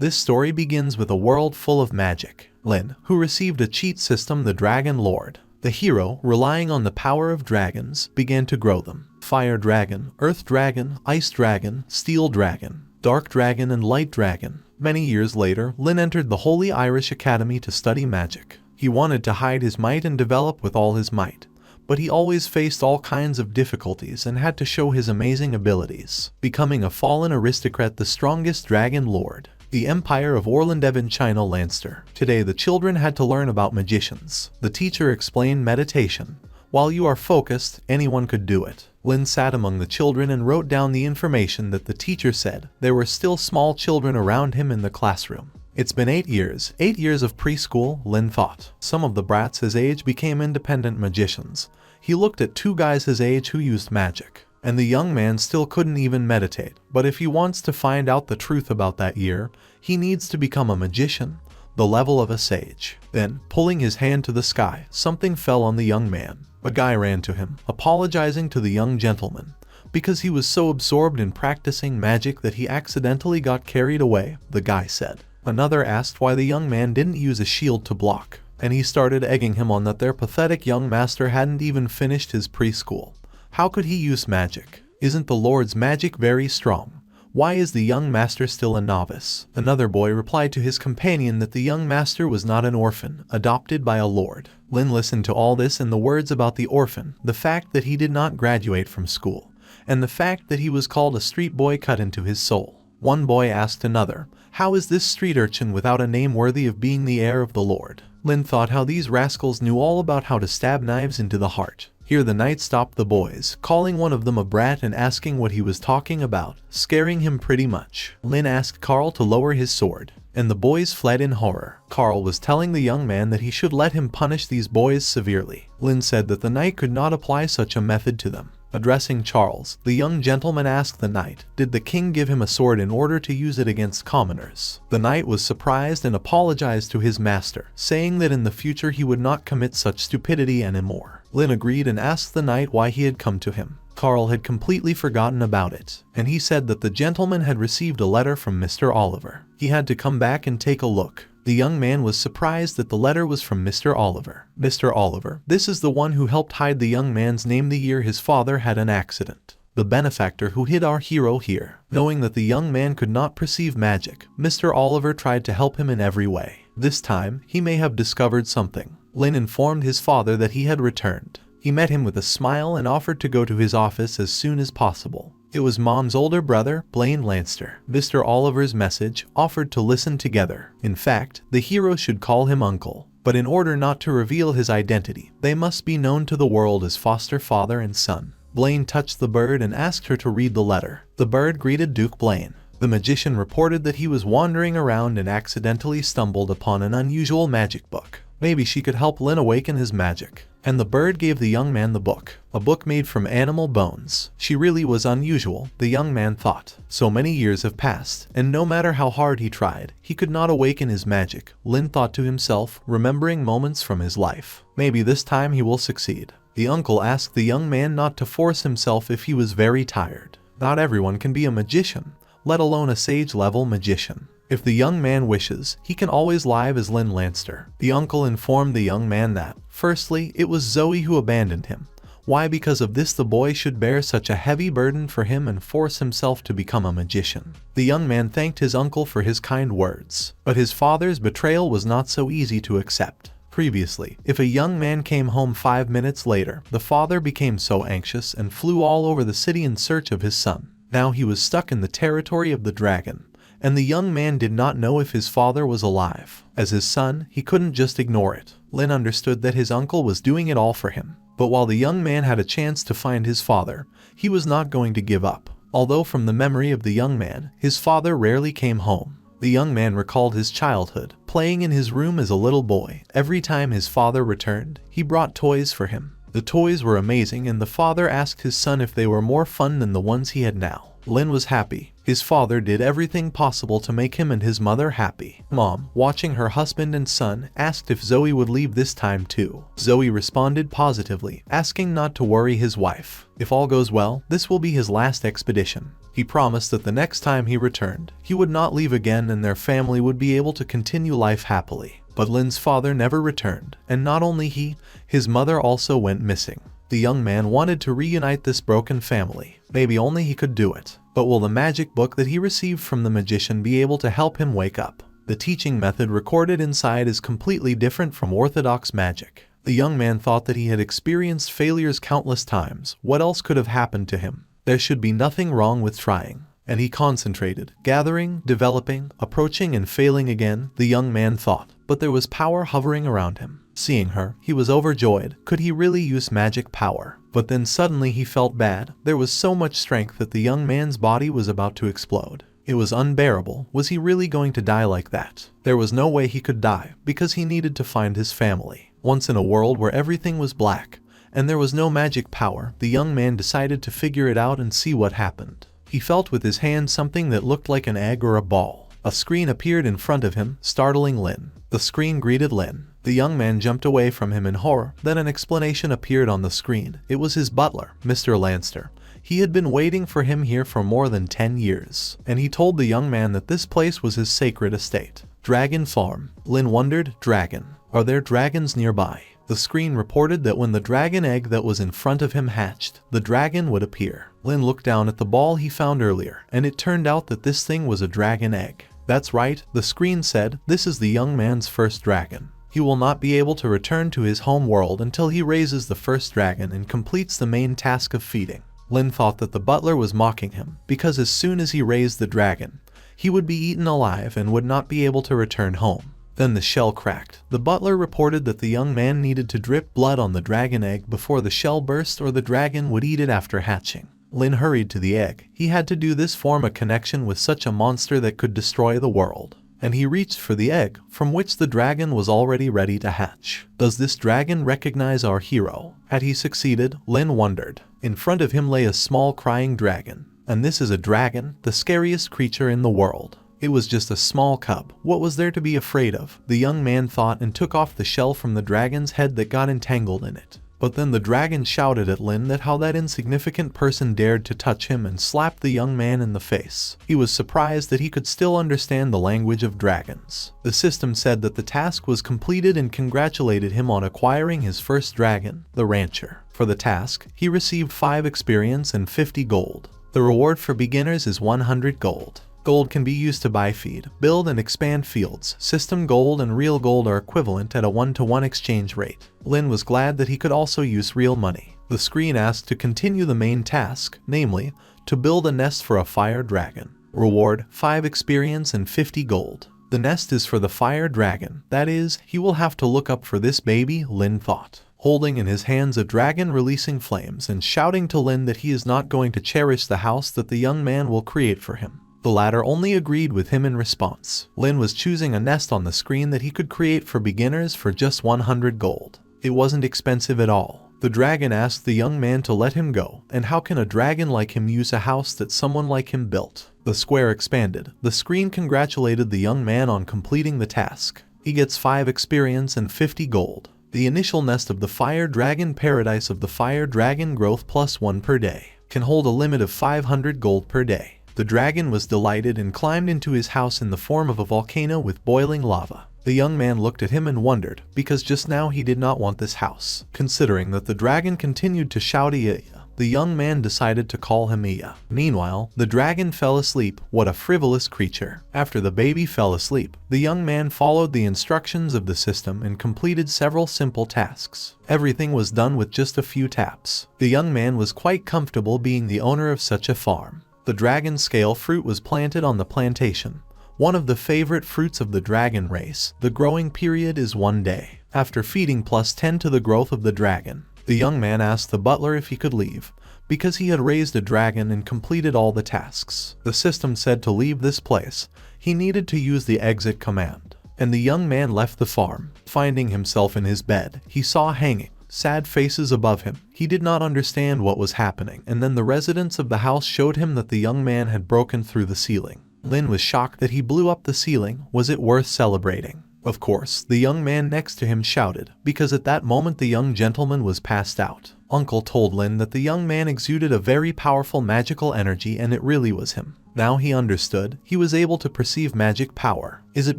This story begins with a world full of magic. Lynn, who received a cheat system, the Dragon Lord. The hero, relying on the power of dragons, began to grow them. Fire dragon, earth dragon, ice dragon, steel dragon, dark dragon, and light dragon. Many years later, Lynn entered the Holy Irish Academy to study magic. He wanted to hide his might and develop with all his might, but he always faced all kinds of difficulties and had to show his amazing abilities, becoming a fallen aristocrat, the strongest dragon lord. The Empire of Orlandevin China Lanster. Today the children had to learn about magicians. The teacher explained meditation. While you are focused, anyone could do it. Lynn sat among the children and wrote down the information that the teacher said. There were still small children around him in the classroom. It's been 8 years of preschool, Lynn thought. Some of the brats his age became independent magicians. He looked at 2 guys his age who used magic. And the young man still couldn't even meditate. But if he wants to find out the truth about that year, he needs to become a magician, the level of a sage. Then, pulling his hand to the sky, something fell on the young man. A guy ran to him, apologizing to the young gentleman, because he was so absorbed in practicing magic that he accidentally got carried away, the guy said. Another asked why the young man didn't use a shield to block, and he started egging him on that their pathetic young master hadn't even finished his preschool. How could he use magic? Isn't the Lord's magic very strong? Why is the young master still a novice? Another boy replied to his companion that the young master was not an orphan, adopted by a lord. Lynn listened to all this and the words about the orphan, the fact that he did not graduate from school, and the fact that he was called a street boy cut into his soul. One boy asked another, "How is this street urchin without a name worthy of being the heir of the Lord?" Lynn thought how these rascals knew all about how to stab knives into the heart. Here the knight stopped the boys, calling one of them a brat and asking what he was talking about, scaring him pretty much. Lynn asked Carl to lower his sword, and the boys fled in horror. Carl was telling the young man that he should let him punish these boys severely. Lynn said that the knight could not apply such a method to them. Addressing Charles, the young gentleman asked the knight, did the king give him a sword in order to use it against commoners? The knight was surprised and apologized to his master, saying that in the future he would not commit such stupidity anymore. Lynn agreed and asked the knight why he had come to him. Carl had completely forgotten about it, and he said that the gentleman had received a letter from Mr. Oliver. He had to come back and take a look. The young man was surprised that the letter was from Mr. Oliver. Mr. Oliver, this is the one who helped hide the young man's name the year his father had an accident. The benefactor who hid our hero here. Knowing that the young man could not perceive magic, Mr. Oliver tried to help him in every way. This time, he may have discovered something. Lynn informed his father that he had returned. He met him with a smile and offered to go to his office as soon as possible. It was Mom's older brother, Blaine Lanster. Mr. Oliver's message offered to listen together. In fact, the hero should call him uncle. But in order not to reveal his identity, they must be known to the world as foster father and son. Blaine touched the bird and asked her to read the letter. The bird greeted Duke Blaine. The magician reported that he was wandering around and accidentally stumbled upon an unusual magic book. Maybe she could help Lynn awaken his magic. And the bird gave the young man the book, a book made from animal bones. She really was unusual, the young man thought. So many years have passed, and no matter how hard he tried, he could not awaken his magic, Lynn thought to himself, remembering moments from his life. Maybe this time he will succeed. The uncle asked the young man not to force himself if he was very tired. Not everyone can be a magician, let alone a sage-level magician. If the young man wishes, he can always live as Lynn Lanster. The uncle informed the young man that, firstly, it was Zoe who abandoned him. Why? Because of this the boy should bear such a heavy burden for him and force himself to become a magician. The young man thanked his uncle for his kind words. But his father's betrayal was not so easy to accept. Previously, if a young man came home 5 minutes later, the father became so anxious and flew all over the city in search of his son. Now he was stuck in the territory of the dragon. And the young man did not know if his father was alive. As his son, he couldn't just ignore it. Lynn understood that his uncle was doing it all for him. But while the young man had a chance to find his father, he was not going to give up. Although from the memory of the young man, his father rarely came home. The young man recalled his childhood, playing in his room as a little boy. Every time his father returned, he brought toys for him. The toys were amazing and the father asked his son if they were more fun than the ones he had now. Lynn was happy. His father did everything possible to make him and his mother happy. Mom, watching her husband and son, asked if Zoe would leave this time too. Zoe responded positively, asking not to worry his wife. If all goes well, this will be his last expedition. He promised that the next time he returned, he would not leave again and their family would be able to continue life happily. But Lynn's father never returned, and not only he, his mother also went missing. The young man wanted to reunite this broken family. Maybe only he could do it. But will the magic book that he received from the magician be able to help him wake up? The teaching method recorded inside is completely different from orthodox magic. The young man thought that he had experienced failures countless times. What else could have happened to him? There should be nothing wrong with trying. And he concentrated, gathering, developing, approaching and failing again, the young man thought. But there was power hovering around him. Seeing her, he was overjoyed. Could he really use magic power? But then suddenly he felt bad. There was so much strength that the young man's body was about to explode. It was unbearable. Was he really going to die like that? There was no way he could die, because he needed to find his family. Once in a world where everything was black, and there was no magic power, the young man decided to figure it out and see what happened. He felt with his hand something that looked like an egg or a ball. A screen appeared in front of him, startling Lynn. The screen greeted Lynn. The young man jumped away from him in horror. Then an explanation appeared on the screen. It was his butler, Mr. Lanster. He had been waiting for him here for more than 10 years, and he told the young man that this place was his sacred estate. Dragon Farm. Lynn wondered, dragon. Are there dragons nearby? The screen reported that when the dragon egg that was in front of him hatched, the dragon would appear. Lynn looked down at the ball he found earlier, and it turned out that this thing was a dragon egg. That's right, the screen said, this is the young man's first dragon. He will not be able to return to his home world until he raises the first dragon and completes the main task of feeding. Lynn thought that the butler was mocking him, because as soon as he raised the dragon, he would be eaten alive and would not be able to return home. Then the shell cracked. The butler reported that the young man needed to drip blood on the dragon egg before the shell burst or the dragon would eat it after hatching. Lynn hurried to the egg. He had to do this, form a connection with such a monster that could destroy the world. And he reached for the egg, from which the dragon was already ready to hatch. Does this dragon recognize our hero? Had he succeeded? Lynn wondered. In front of him lay a small crying dragon. And this is a dragon, the scariest creature in the world. It was just a small cub. What was there to be afraid of? The young man thought and took off the shell from the dragon's head that got entangled in it. But then the dragon shouted at Lynn that how that insignificant person dared to touch him and slapped the young man in the face. He was surprised that he could still understand the language of dragons. The system said that the task was completed and congratulated him on acquiring his first dragon, the rancher. For the task, he received 5 experience and 50 gold. The reward for beginners is 100 gold. Gold can be used to buy, feed, build, and expand fields. System gold and real gold are equivalent at a 1-to-1 exchange rate. Lynn was glad that he could also use real money. The screen asked to continue the main task, namely, to build a nest for a fire dragon. Reward, 5 experience and 50 gold. The nest is for the fire dragon. That is, he will have to look up for this baby, Lynn thought. Holding in his hands a dragon releasing flames and shouting to Lynn that he is not going to cherish the house that the young man will create for him. The latter only agreed with him in response. Lynn was choosing a nest on the screen that he could create for beginners for just 100 gold. It wasn't expensive at all. The dragon asked the young man to let him go, and how can a dragon like him use a house that someone like him built? The square expanded. The screen congratulated the young man on completing the task. He gets 5 experience and 50 gold. The initial nest of the fire dragon paradise of the fire dragon growth +1 per day can hold a limit of 500 gold per day. The dragon was delighted and climbed into his house in the form of a volcano with boiling lava. The young man looked at him and wondered, because just now he did not want this house. Considering that the dragon continued to shout Iya, the young man decided to call him Iya. Meanwhile, the dragon fell asleep. What a frivolous creature. After the baby fell asleep, the young man followed the instructions of the system and completed several simple tasks. Everything was done with just a few taps. The young man was quite comfortable being the owner of such a farm. The dragon scale fruit was planted on the plantation, one of the favorite fruits of the dragon race. The growing period is 1 day. After feeding +10 to the growth of the dragon, the young man asked the butler if he could leave, because he had raised a dragon and completed all the tasks. The system said to leave this place. He needed to use the exit command, and the young man left the farm. Finding himself in his bed, he saw hanging sad faces above him. He did not understand what was happening, and then the residents of the house showed him that the young man had broken through the ceiling. Lynn was shocked that he blew up the ceiling. Was it worth celebrating? Of course, the young man next to him shouted, because at that moment the young gentleman was passed out. Uncle told Lynn that the young man exuded a very powerful magical energy and it really was him. Now he understood, he was able to perceive magic power. Is it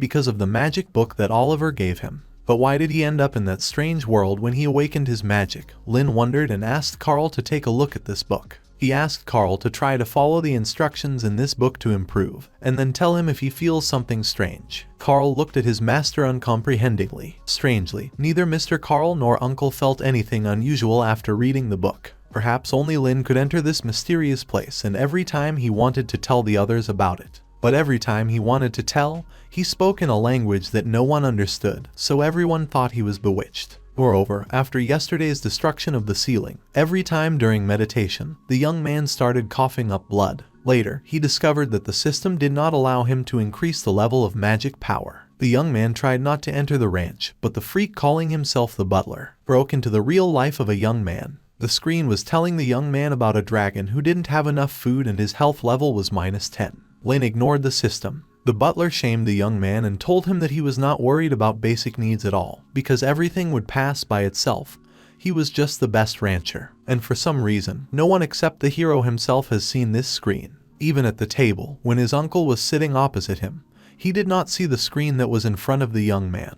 because of the magic book that Oliver gave him? But why did he end up in that strange world when he awakened his magic? Lynn wondered and asked Carl to take a look at this book. He asked Carl to try to follow the instructions in this book to improve, and then tell him if he feels something strange. Carl looked at his master uncomprehendingly. Strangely, neither Mr. Carl nor Uncle felt anything unusual after reading the book. Perhaps only Lynn could enter this mysterious place, and every time he wanted to tell the others about it. But every time he wanted to tell, he spoke in a language that no one understood, so everyone thought he was bewitched. Moreover, after yesterday's destruction of the ceiling, every time during meditation, the young man started coughing up blood. Later, he discovered that the system did not allow him to increase the level of magic power. The young man tried not to enter the ranch, but the freak calling himself the butler broke into the real life of a young man. The screen was telling the young man about a dragon who didn't have enough food and his health level was -10. Lynn ignored the system. The butler shamed the young man and told him that he was not worried about basic needs at all, because everything would pass by itself. He was just the best rancher. And for some reason, no one except the hero himself has seen this screen. Even at the table, when his uncle was sitting opposite him, he did not see the screen that was in front of the young man,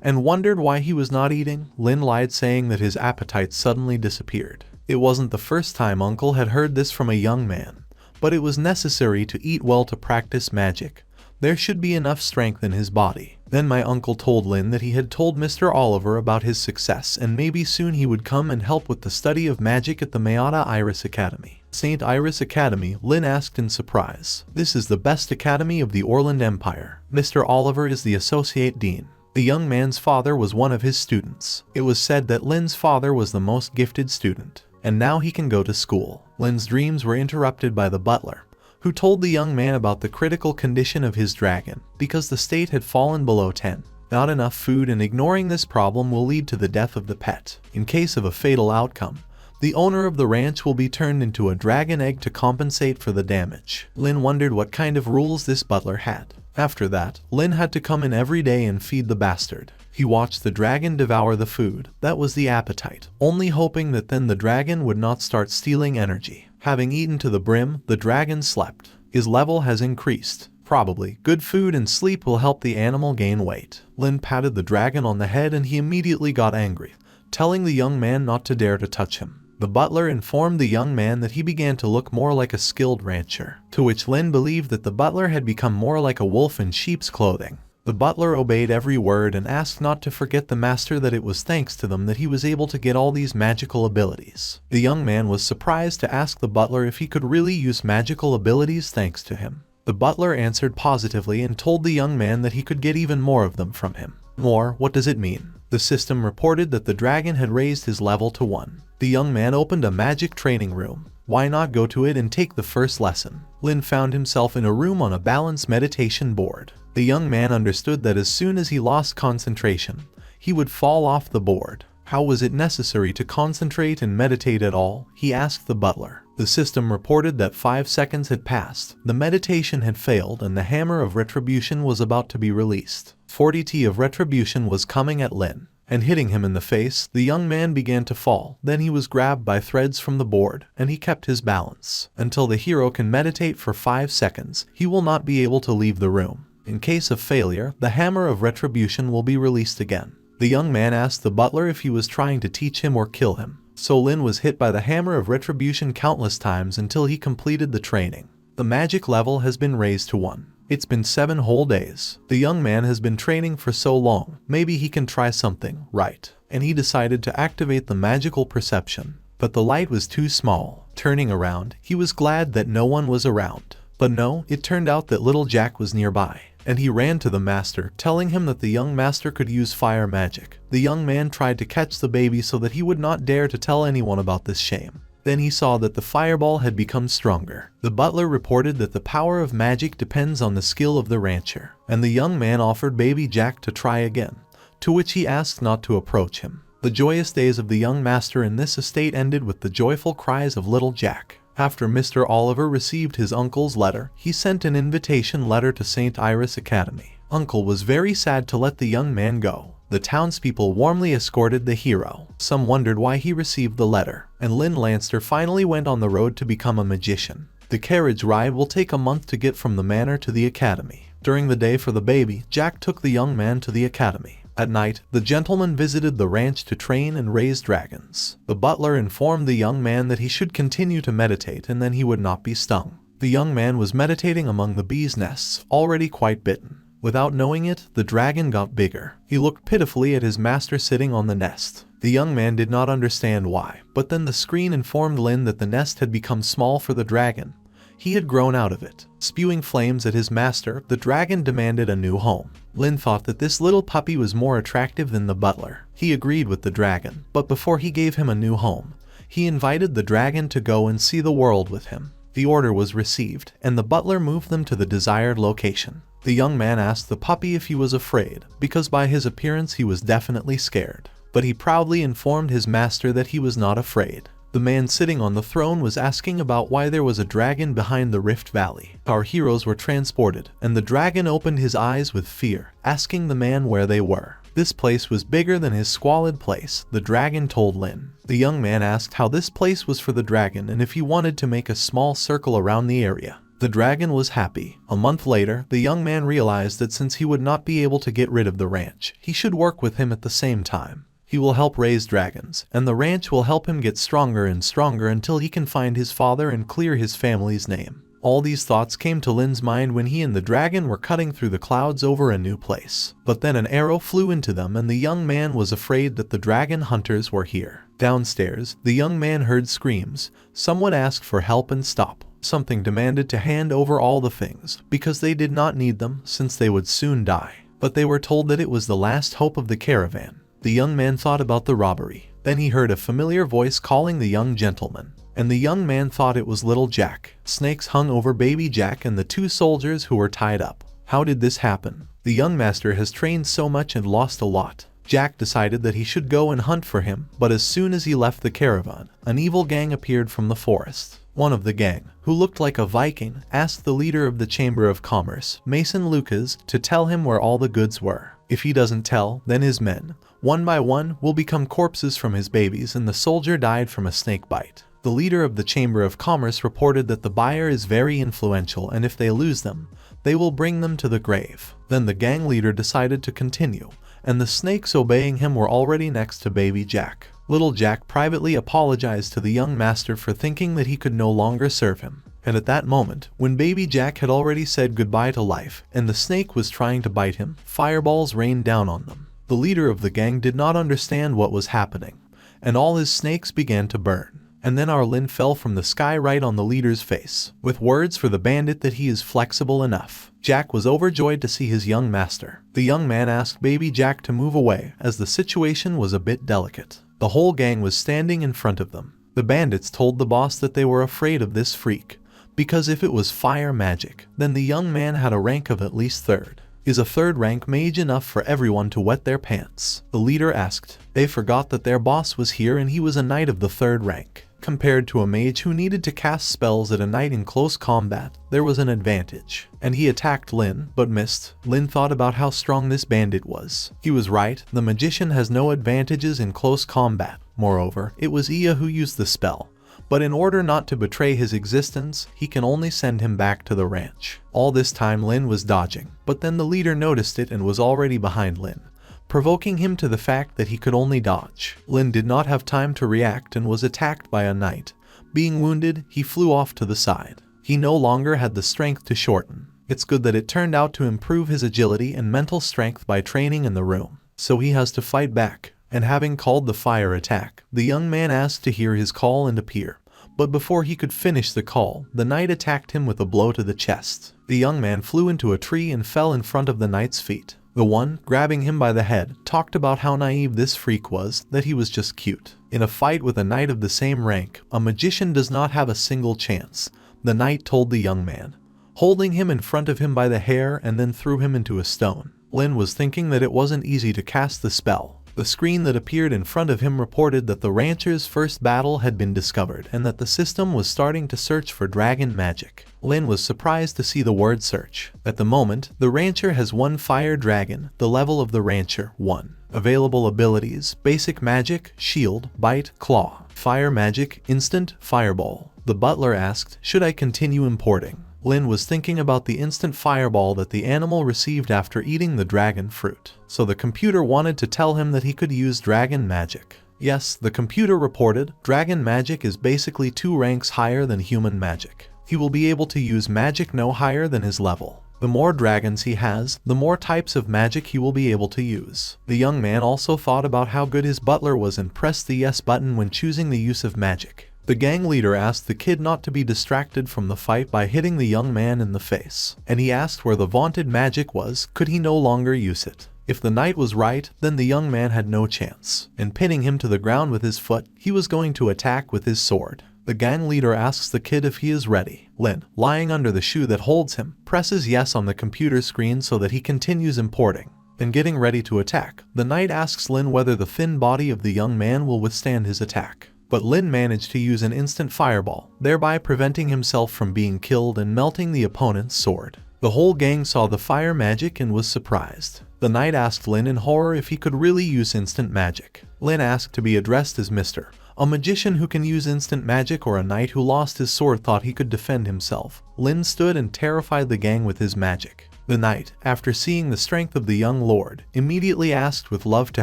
and wondered why he was not eating. Lynn lied, saying that his appetite suddenly disappeared. It wasn't the first time Uncle had heard this from a young man, but it was necessary to eat well to practice magic. There should be enough strength in his body. Then my uncle told Lynn that he had told Mr. Oliver about his success and maybe soon he would come and help with the study of magic at the Mayada Iris Academy. St. Iris Academy, Lynn asked in surprise. This is the best academy of the Orland Empire. Mr. Oliver is the associate dean. The young man's father was one of his students. It was said that Lynn's father was the most gifted student, and now he can go to school. Lynn's dreams were interrupted by the butler, who told the young man about the critical condition of his dragon, because the state had fallen below 10. Not enough food, and ignoring this problem will lead to the death of the pet. In case of a fatal outcome, the owner of the ranch will be turned into a dragon egg to compensate for the damage. Lynn wondered what kind of rules this butler had. After that, Lynn had to come in every day and feed the bastard. He watched the dragon devour the food. That was the appetite, only hoping that then the dragon would not start stealing energy. Having eaten to the brim, the dragon slept. His level has increased. Probably, good food and sleep will help the animal gain weight. Lynn patted the dragon on the head and he immediately got angry, telling the young man not to dare to touch him. The butler informed the young man that he began to look more like a skilled rancher, to which Lynn believed that the butler had become more like a wolf in sheep's clothing. The butler obeyed every word and asked not to forget the master, that it was thanks to them that he was able to get all these magical abilities. The young man was surprised to ask the butler if he could really use magical abilities thanks to him. The butler answered positively and told the young man that he could get even more of them from him. More? What does it mean? The system reported that the dragon had raised his level to 1. The young man opened a magic training room. Why not go to it and take the first lesson? Lynn found himself in a room on a balanced meditation board. The young man understood that as soon as he lost concentration, he would fall off the board. How was it necessary to concentrate and meditate at all? He asked the butler. The system reported that 5 seconds had passed, the meditation had failed, and the hammer of retribution was about to be released. 40T of retribution was coming at Lynn, and hitting him in the face. The young man began to fall. Then he was grabbed by threads from the board, and he kept his balance. Until the hero can meditate for 5 seconds, he will not be able to leave the room. In case of failure, the hammer of retribution will be released again. The young man asked the butler if he was trying to teach him or kill him. So Lynn was hit by the hammer of retribution countless times until he completed the training. The magic level has been raised to 1. It's been 7 whole days. The young man has been training for so long, maybe he can try something, right? And he decided to activate the magical perception. But the light was too small. Turning around, he was glad that no one was around. But no, it turned out that little Jack was nearby, and he ran to the master, telling him that the young master could use fire magic. The young man tried to catch the baby so that he would not dare to tell anyone about this shame. Then he saw that the fireball had become stronger. The butler reported that the power of magic depends on the skill of the rancher, and the young man offered baby Jack to try again, to which he asked not to approach him. The joyous days of the young master in this estate ended with the joyful cries of little Jack. After Mr. Oliver received his uncle's letter, he sent an invitation letter to St. Iris Academy. Uncle was very sad to let the young man go. The townspeople warmly escorted the hero. Some wondered why he received the letter, and Lynn Lanster finally went on the road to become a magician. The carriage ride will take a month to get from the manor to the academy. During the day for the baby, Jack took the young man to the academy. At night, the gentleman visited the ranch to train and raise dragons. The butler informed the young man that he should continue to meditate and then he would not be stung. The young man was meditating among the bees' nests, already quite bitten. Without knowing it, the dragon got bigger. He looked pitifully at his master sitting on the nest. The young man did not understand why, but then the screen informed Lynn that the nest had become small for the dragon. He had grown out of it. Spewing flames at his master, the dragon demanded a new home. Lynn thought that this little puppy was more attractive than the butler. He agreed with the dragon, but before he gave him a new home, he invited the dragon to go and see the world with him. The order was received, and the butler moved them to the desired location. The young man asked the puppy if he was afraid, because by his appearance he was definitely scared. But he proudly informed his master that he was not afraid. The man sitting on the throne was asking about why there was a dragon behind the Rift Valley. Our heroes were transported, and the dragon opened his eyes with fear, asking the man where they were. This place was bigger than his squalid place, the dragon told Lynn. The young man asked how this place was for the dragon and if he wanted to make a small circle around the area. The dragon was happy. A month later, the young man realized that since he would not be able to get rid of the ranch, he should work with him at the same time. He will help raise dragons, and the ranch will help him get stronger and stronger until he can find his father and clear his family's name. All these thoughts came to Lynn's mind when he and the dragon were cutting through the clouds over a new place. But then an arrow flew into them and the young man was afraid that the dragon hunters were here. Downstairs, the young man heard screams. Someone asked for help and stop. Something demanded to hand over all the things, because they did not need them since they would soon die. But they were told that it was the last hope of the caravan. The young man thought about the robbery. Then he heard a familiar voice calling the young gentleman. And the young man thought it was little Jack. Snakes hung over baby Jack and the two soldiers who were tied up. How did this happen? The young master has trained so much and lost a lot. Jack decided that he should go and hunt for him, but as soon as he left the caravan, an evil gang appeared from the forest. One of the gang, who looked like a Viking, asked the leader of the Chamber of Commerce, Mason Lucas, to tell him where all the goods were. If he doesn't tell, then his men, one by one, will become corpses from his babies, and the soldier died from a snake bite. The leader of the Chamber of Commerce reported that the buyer is very influential and if they lose them, they will bring them to the grave. Then the gang leader decided to continue, and the snakes obeying him were already next to baby Jack. Little Jack privately apologized to the young master for thinking that he could no longer serve him. And at that moment, when baby Jack had already said goodbye to life and the snake was trying to bite him, fireballs rained down on them. The leader of the gang did not understand what was happening, and all his snakes began to burn. And then our Lynn fell from the sky right on the leader's face, with words for the bandit that he is flexible enough. Jack was overjoyed to see his young master. The young man asked baby Jack to move away, as the situation was a bit delicate. The whole gang was standing in front of them. The bandits told the boss that they were afraid of this freak, because if it was fire magic, then the young man had a rank of at least third. Is a third rank mage enough for everyone to wet their pants? The leader asked. They forgot that their boss was here and he was a knight of the third rank. Compared to a mage who needed to cast spells at a knight in close combat, there was an advantage. And he attacked Lynn, but missed. Lynn thought about how strong this bandit was. He was right, the magician has no advantages in close combat. Moreover, it was Isha who used the spell. But in order not to betray his existence, he can only send him back to the ranch. All this time Lynn was dodging, but then the leader noticed it and was already behind Lynn, provoking him to the fact that he could only dodge. Lynn did not have time to react and was attacked by a knight. Being wounded, he flew off to the side. He no longer had the strength to shorten. It's good that it turned out to improve his agility and mental strength by training in the room. So he has to fight back. And having called the fire attack, the young man asked to hear his call and appear. But before he could finish the call, the knight attacked him with a blow to the chest. The young man flew into a tree and fell in front of the knight's feet. The one, grabbing him by the head, talked about how naive this freak was, that he was just cute. In a fight with a knight of the same rank, a magician does not have a single chance, the knight told the young man, holding him in front of him by the hair and then threw him into a stone. Lynn was thinking that it wasn't easy to cast the spell. The screen that appeared in front of him reported that the rancher's first battle had been discovered and that the system was starting to search for dragon magic. Lynn was surprised to see the word search. At the moment, the rancher has one fire dragon, the level of the rancher 1. Available abilities: basic magic, shield, bite, claw. Fire magic, instant, fireball. The butler asked, should I continue importing? Lynn was thinking about the instant fireball that the animal received after eating the dragon fruit. So the computer wanted to tell him that he could use dragon magic. Yes, the computer reported, dragon magic is basically 2 ranks higher than human magic. He will be able to use magic no higher than his level. The more dragons he has, the more types of magic he will be able to use. The young man also thought about how good his butler was and pressed the yes button when choosing the use of magic. The gang leader asked the kid not to be distracted from the fight by hitting the young man in the face, and he asked where the vaunted magic was, could he no longer use it. If the knight was right, then the young man had no chance, and pinning him to the ground with his foot, he was going to attack with his sword. The gang leader asks the kid if he is ready. Lynn, lying under the shoe that holds him, presses yes on the computer screen so that he continues importing. Then getting ready to attack, the knight asks Lynn whether the thin body of the young man will withstand his attack. But Lynn managed to use an instant fireball, thereby preventing himself from being killed and melting the opponent's sword. The whole gang saw the fire magic and was surprised. The knight asked Lynn in horror if he could really use instant magic. Lynn asked to be addressed as Mr. A magician who can use instant magic or a knight who lost his sword thought he could defend himself. Lynn stood and terrified the gang with his magic. The knight, after seeing the strength of the young lord, immediately asked with love to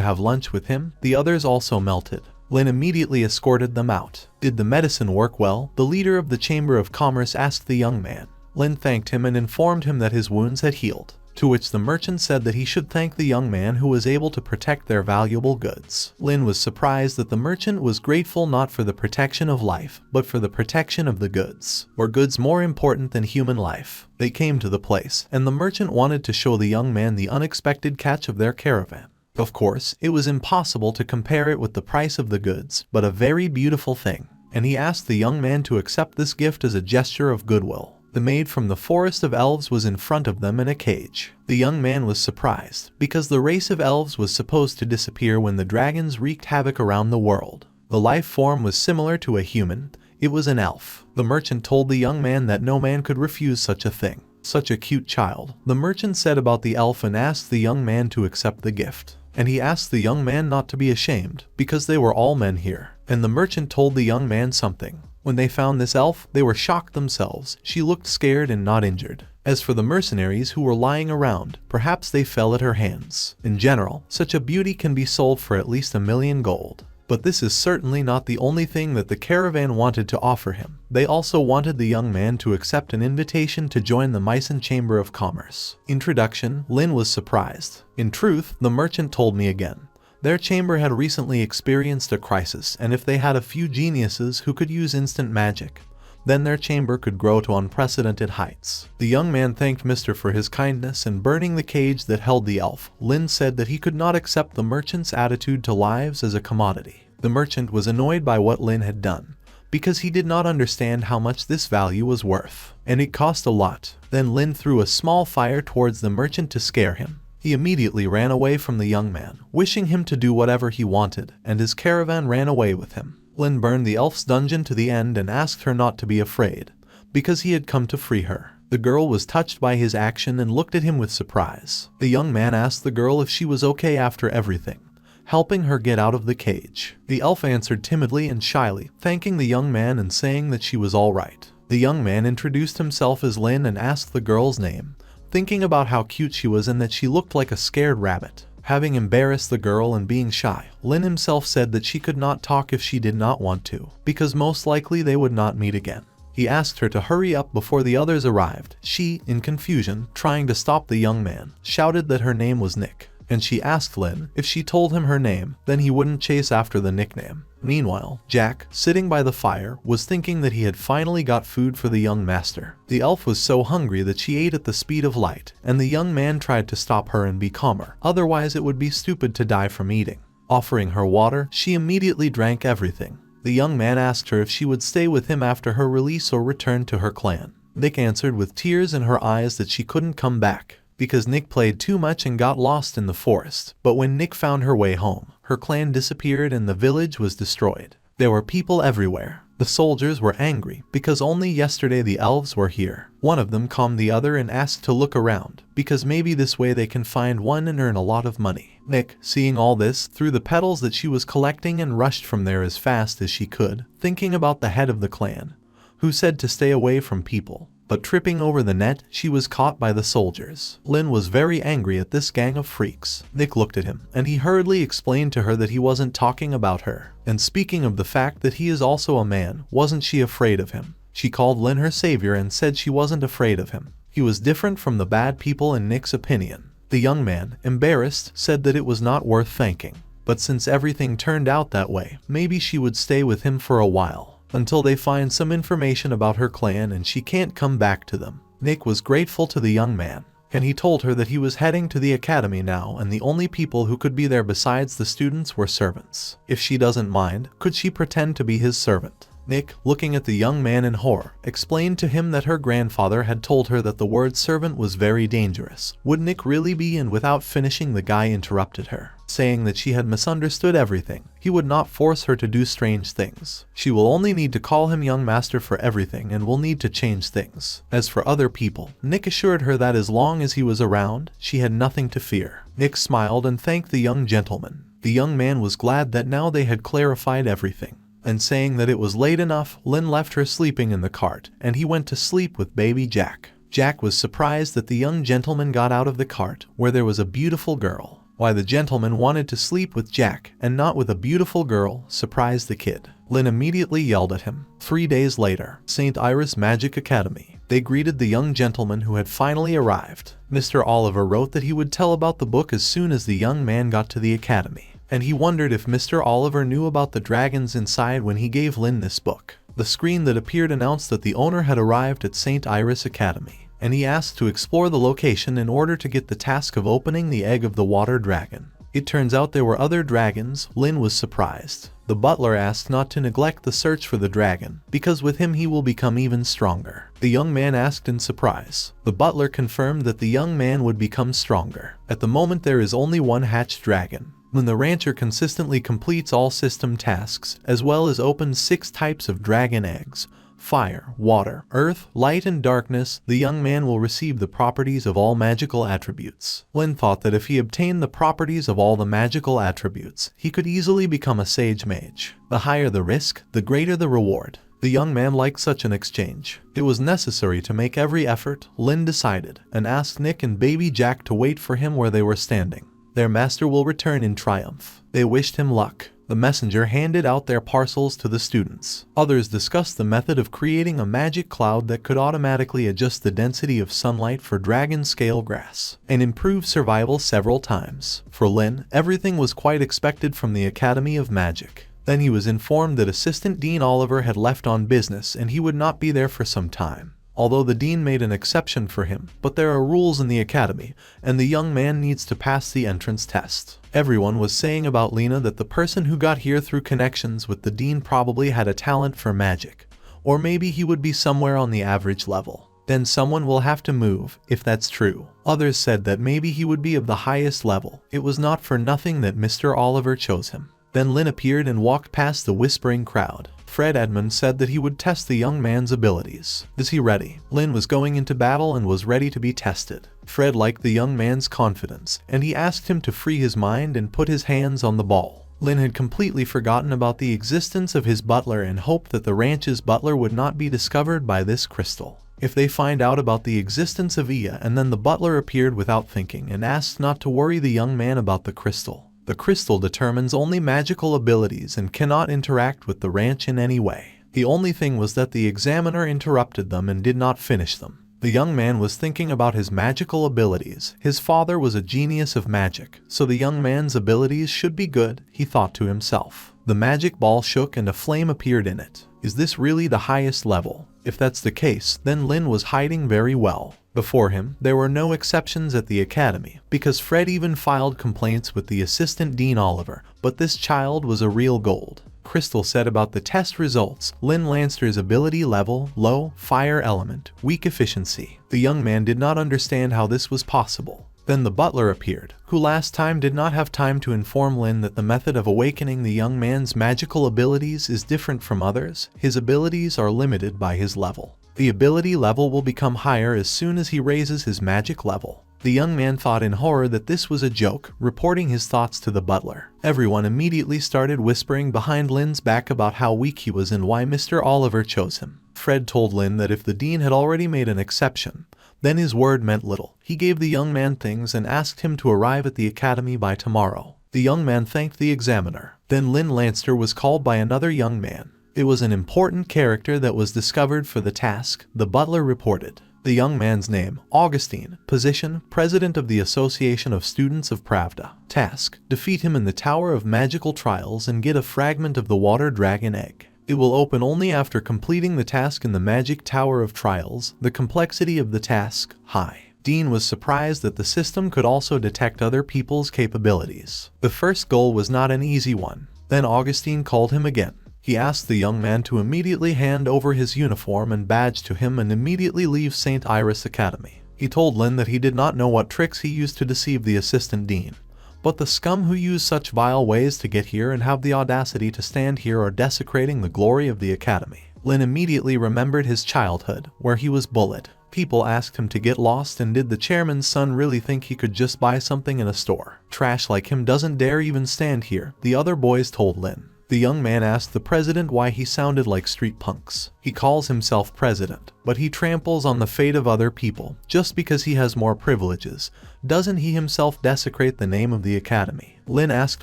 have lunch with him. The others also melted. Lynn immediately escorted them out. Did the medicine work well? The leader of the Chamber of Commerce asked the young man. Lynn thanked him and informed him that his wounds had healed, to which the merchant said that he should thank the young man who was able to protect their valuable goods. Lynn was surprised that the merchant was grateful not for the protection of life, but for the protection of the goods. Were goods more important than human life? They came to the place, and the merchant wanted to show the young man the unexpected catch of their caravan. Of course, it was impossible to compare it with the price of the goods, but a very beautiful thing. And he asked the young man to accept this gift as a gesture of goodwill. The maid from the forest of elves was in front of them in a cage. The young man was surprised, because the race of elves was supposed to disappear when the dragons wreaked havoc around the world. The life form was similar to a human. It was an elf. The merchant told the young man that no man could refuse such a thing. Such a cute child, the merchant said about the elf and asked the young man to accept the gift. And he asked the young man not to be ashamed, because they were all men here. And the merchant told the young man something. When they found this elf, they were shocked themselves. She looked scared and not injured. As for the mercenaries who were lying around, perhaps they fell at her hands. In general, such a beauty can be sold for at least 1,000,000 gold. But this is certainly not the only thing that the caravan wanted to offer him. They also wanted the young man to accept an invitation to join the Mycen Chamber of Commerce. Introduction. Lynn was surprised. In truth, the merchant told me again. Their chamber had recently experienced a crisis, and if they had a few geniuses who could use instant magic, then their chamber could grow to unprecedented heights. The young man thanked Mr. for his kindness and burning the cage that held the elf. Lynn said that he could not accept the merchant's attitude to lives as a commodity. The merchant was annoyed by what Lynn had done, because he did not understand how much this value was worth, and it cost a lot. Then Lynn threw a small fire towards the merchant to scare him. He immediately ran away from the young man, wishing him to do whatever he wanted, and his caravan ran away with him. Lynn burned the elf's dungeon to the end and asked her not to be afraid, because he had come to free her. The girl was touched by his action and looked at him with surprise. The young man asked the girl if she was okay after everything, helping her get out of the cage. The elf answered timidly and shyly, thanking the young man and saying that she was all right. The young man introduced himself as Lynn and asked the girl's name, thinking about how cute she was and that she looked like a scared rabbit. Having embarrassed the girl and being shy, Lynn himself said that she could not talk if she did not want to, because most likely they would not meet again. He asked her to hurry up before the others arrived. She, in confusion, trying to stop the young man, shouted that her name was Nick, and she asked Lynn if she told him her name, then he wouldn't chase after the nickname. Meanwhile, Jack, sitting by the fire, was thinking that he had finally got food for the young master. The elf was so hungry that she ate at the speed of light, and the young man tried to stop her and be calmer, otherwise it would be stupid to die from eating. Offering her water, she immediately drank everything. The young man asked her if she would stay with him after her release or return to her clan. Nick answered with tears in her eyes that she couldn't come back, because Nick played too much and got lost in the forest. But when Nick found her way home, her clan disappeared and the village was destroyed. There were people everywhere. The soldiers were angry because only yesterday the elves were here. One of them calmed the other and asked to look around, because maybe this way they can find one and earn a lot of money. Nick, seeing all this, threw the petals that she was collecting and rushed from there as fast as she could, thinking about the head of the clan, who said to stay away from people. But tripping over the net, she was caught by the soldiers. Lynn was very angry at this gang of freaks. Nick looked at him, and he hurriedly explained to her that he wasn't talking about her. And speaking of the fact that he is also a man, wasn't she afraid of him? She called Lynn her savior and said she wasn't afraid of him. He was different from the bad people in Nick's opinion. The young man, embarrassed, said that it was not worth thanking. But since everything turned out that way, maybe she would stay with him for a while, until they find some information about her clan and she can't come back to them. Nick was grateful to the young man, and he told her that he was heading to the academy now and the only people who could be there besides the students were servants. If she doesn't mind, could she pretend to be his servant? Nick, looking at the young man in horror, explained to him that her grandfather had told her that the word servant was very dangerous. Would Nick really be? And without finishing, the guy interrupted her, saying that she had misunderstood everything. He would not force her to do strange things. She will only need to call him young master for everything and will need to change things. As for other people, Nick assured her that as long as he was around, she had nothing to fear. Nick smiled and thanked the young gentleman. The young man was glad that now they had clarified everything. And saying that it was late enough, Lynn left her sleeping in the cart, and he went to sleep with baby Jack. Jack was surprised that the young gentleman got out of the cart, where there was a beautiful girl. Why the gentleman wanted to sleep with Jack, and not with a beautiful girl, surprised the kid. Lynn immediately yelled at him. 3 days later, St. Iris Magic Academy. They greeted the young gentleman who had finally arrived. Mr. Oliver wrote that he would tell about the book as soon as the young man got to the academy. And he wondered if Mr. Oliver knew about the dragons inside when he gave Lynn this book. The screen that appeared announced that the owner had arrived at St. Iris Academy, and he asked to explore the location in order to get the task of opening the egg of the water dragon. It turns out there were other dragons. Lynn was surprised. The butler asked not to neglect the search for the dragon, because with him he will become even stronger. The young man asked in surprise. The butler confirmed that the young man would become stronger. At the moment there is only one hatched dragon. When the rancher consistently completes all system tasks, as well as opens 6 types of dragon eggs, fire, water, earth, light, and darkness, the young man will receive the properties of all magical attributes. Lynn thought that if he obtained the properties of all the magical attributes, he could easily become a sage mage. The higher the risk, the greater the reward. The young man liked such an exchange. It was necessary to make every effort, Lynn decided, and asked Nick and baby Jack to wait for him where they were standing. Their master will return in triumph. They wished him luck. The messenger handed out their parcels to the students. Others discussed the method of creating a magic cloud that could automatically adjust the density of sunlight for dragon scale grass and improve survival several times. For Lynn, everything was quite expected from the Academy of Magic. Then he was informed that Assistant Dean Oliver had left on business and he would not be there for some time. Although the dean made an exception for him, but there are rules in the academy, and the young man needs to pass the entrance test. Everyone was saying about Lena that the person who got here through connections with the dean probably had a talent for magic, or maybe he would be somewhere on the average level. Then someone will have to move, if that's true. Others said that maybe he would be of the highest level. It was not for nothing that Mr. Oliver chose him. Then Lynn appeared and walked past the whispering crowd. Fred Edmund said that he would test the young man's abilities. Is he ready? Lynn was going into battle and was ready to be tested. Fred liked the young man's confidence, and he asked him to free his mind and put his hands on the ball. Lynn had completely forgotten about the existence of his butler and hoped that the ranch's butler would not be discovered by this crystal. If they find out about the existence of Isha, and then the butler appeared without thinking and asked not to worry the young man about the crystal. The crystal determines only magical abilities and cannot interact with the ranch in any way. The only thing was that the examiner interrupted them and did not finish them. The young man was thinking about his magical abilities. His father was a genius of magic, so the young man's abilities should be good, he thought to himself. The magic ball shook and a flame appeared in it. Is this really the highest level? If that's the case, then Lynn was hiding very well. Before him, there were no exceptions at the academy, because Fred even filed complaints with the assistant Dean Oliver, but this child was a real gold. Crystal said about the test results, Lynn Lanster's ability level, low, fire element, weak efficiency. The young man did not understand how this was possible. Then the butler appeared, who last time did not have time to inform Lynn that the method of awakening the young man's magical abilities is different from others. His abilities are limited by his level. The ability level will become higher as soon as he raises his magic level. The young man thought in horror that this was a joke, reporting his thoughts to the butler. Everyone immediately started whispering behind Lynn's back about how weak he was and why Mr. Oliver chose him. Fred told Lynn that if the dean had already made an exception, then his word meant little. He gave the young man things and asked him to arrive at the academy by tomorrow. The young man thanked the examiner. Then Lynn Lanster was called by another young man. It was an important character that was discovered for the task, the butler reported. The young man's name, Augustine. Position, President of the Association of Students of Pravda. Task, defeat him in the Tower of Magical Trials and get a fragment of the water dragon egg. It will open only after completing the task in the Magic Tower of Trials. The complexity of the task, high. Dean was surprised that the system could also detect other people's capabilities. The first goal was not an easy one. Then Augustine called him again. He asked the young man to immediately hand over his uniform and badge to him and immediately leave St. Iris Academy. He told Lynn that he did not know what tricks he used to deceive the assistant dean, but the scum who use such vile ways to get here and have the audacity to stand here are desecrating the glory of the academy. Lynn immediately remembered his childhood, where he was bullied. People asked him to get lost, and did the chairman's son really think he could just buy something in a store? Trash like him doesn't dare even stand here, the other boys told Lynn. The young man asked the president why he sounded like street punks. He calls himself president, but he tramples on the fate of other people just because he has more privileges. Doesn't he himself desecrate the name of the academy? Lynn asked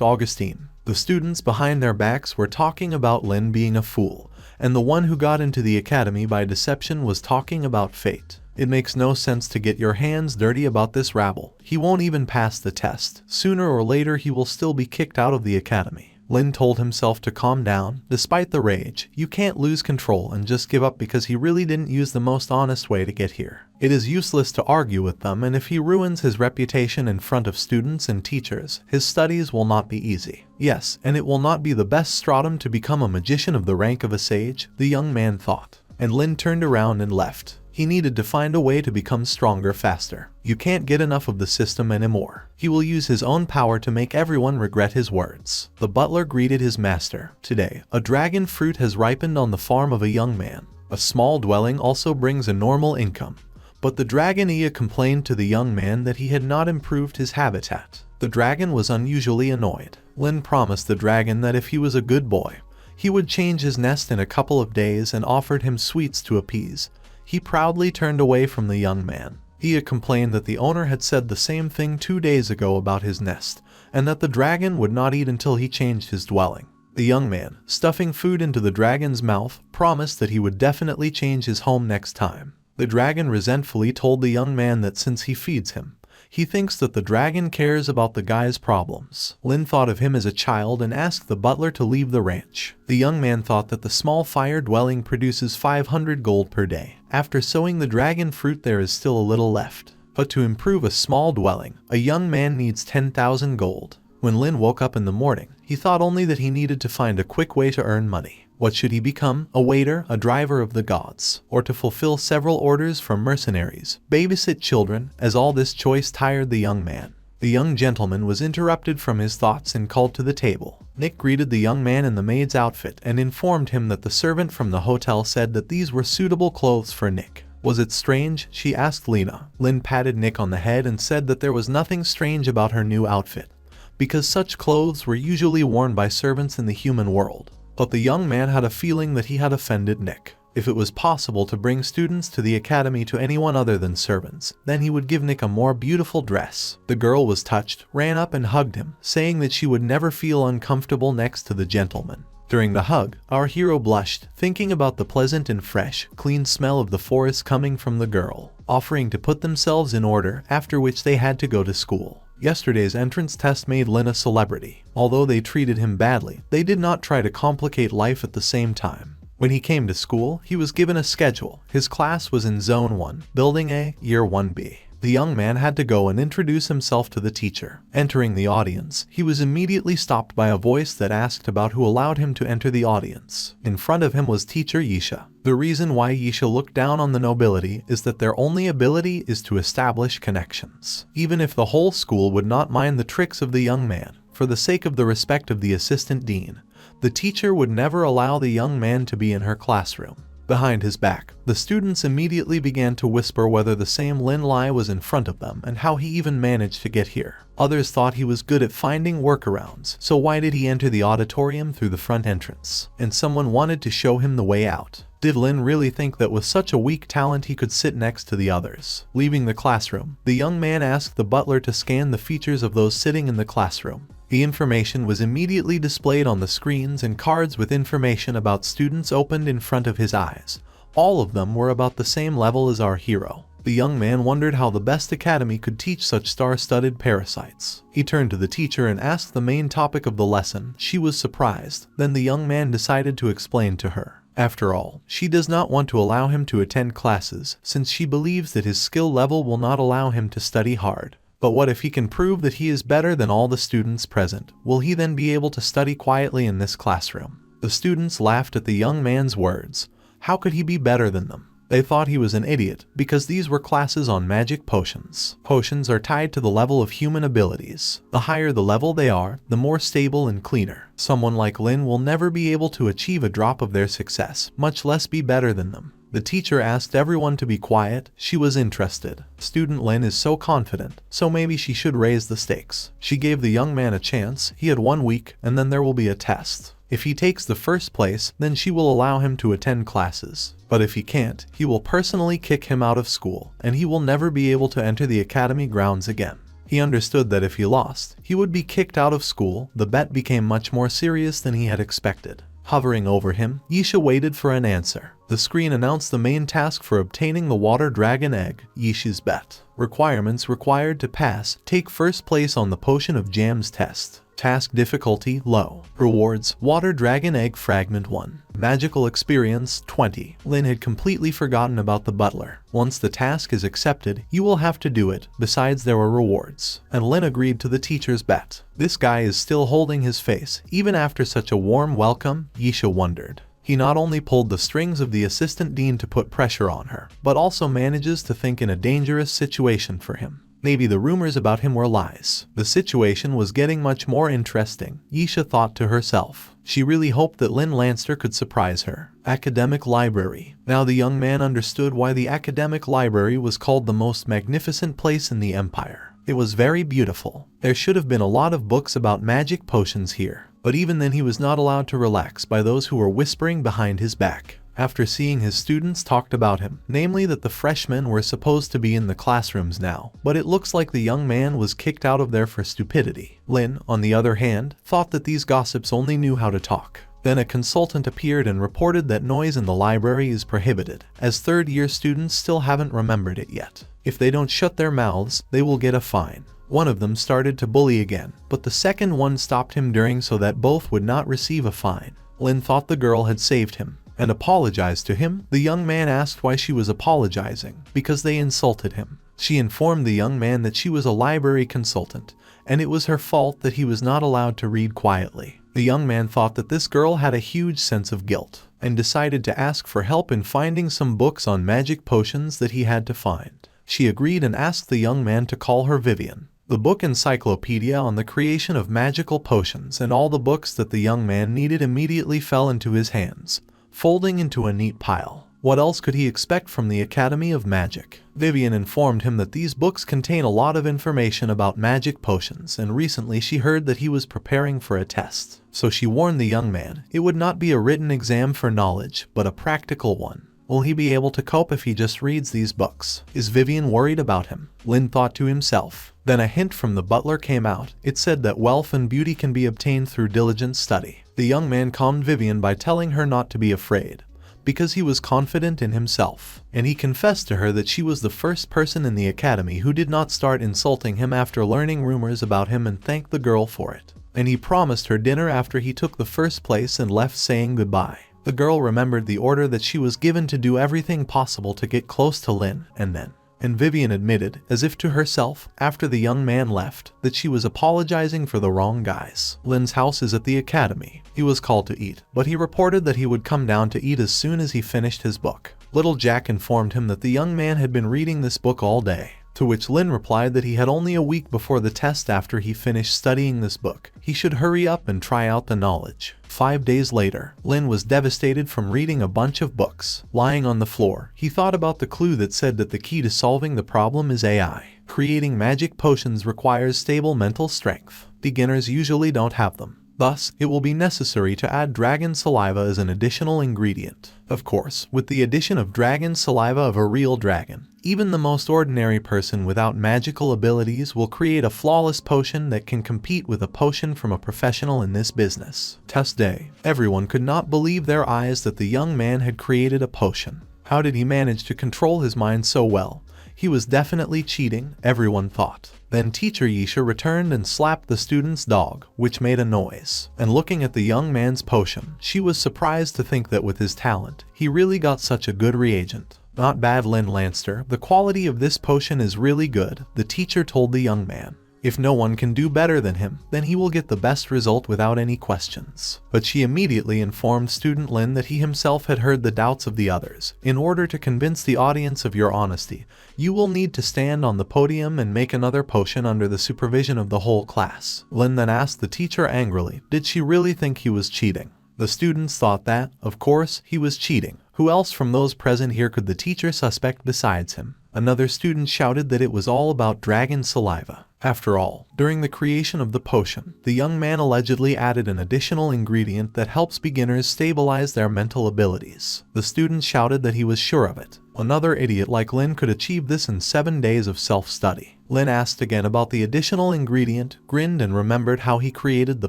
Augustine. The students behind their backs were talking about Lynn being a fool, and the one who got into the academy by deception was talking about fate. It makes no sense to get your hands dirty about this rabble. He won't even pass the test. Sooner or later he will still be kicked out of the academy. Lynn told himself to calm down. Despite the rage, you can't lose control and just give up because he really didn't use the most honest way to get here. It is useless to argue with them, and if he ruins his reputation in front of students and teachers, his studies will not be easy. Yes, and it will not be the best stratum to become a magician of the rank of a sage, the young man thought. And Lynn turned around and left. He needed to find a way to become stronger faster. You can't get enough of the system anymore. He will use his own power to make everyone regret his words. The butler greeted his master. Today, a dragon fruit has ripened on the farm of a young man. A small dwelling also brings a normal income. But the dragon Isha complained to the young man that he had not improved his habitat. The dragon was unusually annoyed. Lynn promised the dragon that if he was a good boy, he would change his nest in a couple of days and offered him sweets to appease. He proudly turned away from the young man. Isha complained that the owner had said the same thing 2 days ago about his nest, and that the dragon would not eat until he changed his dwelling. The young man, stuffing food into the dragon's mouth, promised that he would definitely change his home next time. The dragon resentfully told the young man that since he feeds him, he thinks that the dragon cares about the guy's problems. Lynn thought of him as a child and asked the butler to leave the ranch. The young man thought that the small fire dwelling produces 500 gold per day. After sowing the dragon fruit there is still a little left. But to improve a small dwelling, a young man needs 10,000 gold. When Lynn woke up in the morning, he thought only that he needed to find a quick way to earn money. What should he become? A waiter, a driver of the gods, or to fulfill several orders from mercenaries, babysit children, as all this choice tired the young man. The young gentleman was interrupted from his thoughts and called to the table. Nick greeted the young man in the maid's outfit and informed him that the servant from the hotel said that these were suitable clothes for Nick. Was it strange? She asked Lena. Lynn patted Nick on the head and said that there was nothing strange about her new outfit, because such clothes were usually worn by servants in the human world. But the young man had a feeling that he had offended Nick. If it was possible to bring students to the academy to anyone other than servants, then he would give Nick a more beautiful dress. The girl was touched, ran up and hugged him, saying that she would never feel uncomfortable next to the gentleman. During the hug, our hero blushed, thinking about the pleasant and fresh, clean smell of the forest coming from the girl, offering to put themselves in order, after which they had to go to school. Yesterday's entrance test made Lynn a celebrity. Although they treated him badly, they did not try to complicate life at the same time. When he came to school, he was given a schedule. His class was in Zone 1, Building A, Year 1B. The young man had to go and introduce himself to the teacher. Entering the audience, he was immediately stopped by a voice that asked about who allowed him to enter the audience. In front of him was teacher Isha. The reason why Isha looked down on the nobility is that their only ability is to establish connections. Even if the whole school would not mind the tricks of the young man, for the sake of the respect of the assistant dean, the teacher would never allow the young man to be in her classroom. Behind his back, the students immediately began to whisper whether the same Lynn was in front of them and how he even managed to get here. Others thought he was good at finding workarounds, so why did he enter the auditorium through the front entrance? And someone wanted to show him the way out. Did Lynn really think that with such a weak talent he could sit next to the others? Leaving the classroom, the young man asked the butler to scan the features of those sitting in the classroom. The information was immediately displayed on the screens, and cards with information about students opened in front of his eyes. All of them were about the same level as our hero. The young man wondered how the best academy could teach such star-studded parasites. He turned to the teacher and asked the main topic of the lesson. She was surprised. Then the young man decided to explain to her. After all, she does not want to allow him to attend classes, since she believes that his skill level will not allow him to study hard. But what if he can prove that he is better than all the students present? Will he then be able to study quietly in this classroom? The students laughed at the young man's words. How could he be better than them? They thought he was an idiot, because these were classes on magic potions. Potions are tied to the level of human abilities. The higher the level they are, the more stable and cleaner. Someone like Lynn will never be able to achieve a drop of their success, much less be better than them. The teacher asked everyone to be quiet. She was interested. Student Lynn is so confident, so maybe she should raise the stakes. She gave the young man a chance. He had 1 week, and then there will be a test. If he takes the first place, then she will allow him to attend classes. But if he can't, he will personally kick him out of school, and he will never be able to enter the academy grounds again. He understood that if he lost, he would be kicked out of school. The bet became much more serious than he had expected. Hovering over him, Isha waited for an answer. The screen announced the main task for obtaining the water dragon egg, Isha's bet. Requirements required to pass: take first place on the potion of jams test. Task difficulty low. Rewards: water dragon egg fragment 1. Magical experience 20. Lynn had completely forgotten about the butler. Once the task is accepted, you will have to do it. Besides, there were rewards. And Lynn agreed to the teacher's bet. This guy is still holding his face, even after such a warm welcome, Isha wondered. He not only pulled the strings of the assistant dean to put pressure on her, but also manages to think in a dangerous situation for him. Maybe the rumors about him were lies. The situation was getting much more interesting, Isha thought to herself. She really hoped that Lynn could surprise her. Academic library. Now the young man understood why the academic library was called the most magnificent place in the empire. It was very beautiful. There should have been a lot of books about magic potions here. But even then he was not allowed to relax by those who were whispering behind his back. After seeing his students talked about him, namely that the freshmen were supposed to be in the classrooms now, but it looks like the young man was kicked out of there for stupidity. Lynn, on the other hand, thought that these gossips only knew how to talk. Then a consultant appeared and reported that noise in the library is prohibited, as third-year students still haven't remembered it yet. If they don't shut their mouths, they will get a fine. One of them started to bully again, but the second one stopped him during so that both would not receive a fine. Lynn thought the girl had saved him and apologized to him. The young man asked why she was apologizing. Because they insulted him. She informed the young man that she was a library consultant, and it was her fault that he was not allowed to read quietly. The young man thought that this girl had a huge sense of guilt, and decided to ask for help in finding some books on magic potions that he had to find. She agreed and asked the young man to call her Vivian. The book encyclopedia on the creation of magical potions and all the books that the young man needed immediately fell into his hands, folding into a neat pile. What else could he expect from the Academy of Magic? Vivian informed him that these books contain a lot of information about magic potions, and recently she heard that he was preparing for a test. So she warned the young man it would not be a written exam for knowledge, but a practical one. Will he be able to cope if he just reads these books? Is Vivian worried about him? Lynn thought to himself. Then a hint from the butler came out. It said that wealth and beauty can be obtained through diligent study. The young man calmed Vivian by telling her not to be afraid, because he was confident in himself. And he confessed to her that she was the first person in the academy who did not start insulting him after learning rumors about him, and thanked the girl for it. And he promised her dinner after he took the first place and left saying goodbye. The girl remembered the order that she was given to do everything possible to get close to Lynn, and then And Vivian admitted, as if to herself, after the young man left, that she was apologizing for the wrong guys. Lynn's house is at the academy. He was called to eat, but he reported that he would come down to eat as soon as he finished his book. Little Jack informed him that the young man had been reading this book all day, to which Lynn replied that he had only a week before the test after he finished studying this book. He should hurry up and try out the knowledge. 5 days later, Lynn was devastated from reading a bunch of books. Lying on the floor, he thought about the clue that said that the key to solving the problem is AI. Creating magic potions requires stable mental strength. Beginners usually don't have them. Thus, it will be necessary to add dragon saliva as an additional ingredient. Of course, with the addition of dragon saliva of a real dragon, even the most ordinary person without magical abilities will create a flawless potion that can compete with a potion from a professional in this business. Test day. Everyone could not believe their eyes that the young man had created a potion. How did he manage to control his mind so well? He was definitely cheating, everyone thought. Then teacher Isha returned and slapped the student's dog, which made a noise. And looking at the young man's potion, she was surprised to think that with his talent, he really got such a good reagent. Not bad, Lynn Lanster. The quality of this potion is really good, the teacher told the young man. If no one can do better than him, then he will get the best result without any questions. But she immediately informed student Lynn that he himself had heard the doubts of the others. In order to convince the audience of your honesty, you will need to stand on the podium and make another potion under the supervision of the whole class. Lynn then asked the teacher angrily, did she really think he was cheating? The students thought that, of course, he was cheating. Who else from those present here could the teacher suspect besides him? Another student shouted that it was all about dragon saliva. After all, during the creation of the potion, the young man allegedly added an additional ingredient that helps beginners stabilize their mental abilities. The student shouted that he was sure of it. Another idiot like Lynn could achieve this in 7 days of self-study. Lynn asked again about the additional ingredient, grinned and remembered how he created the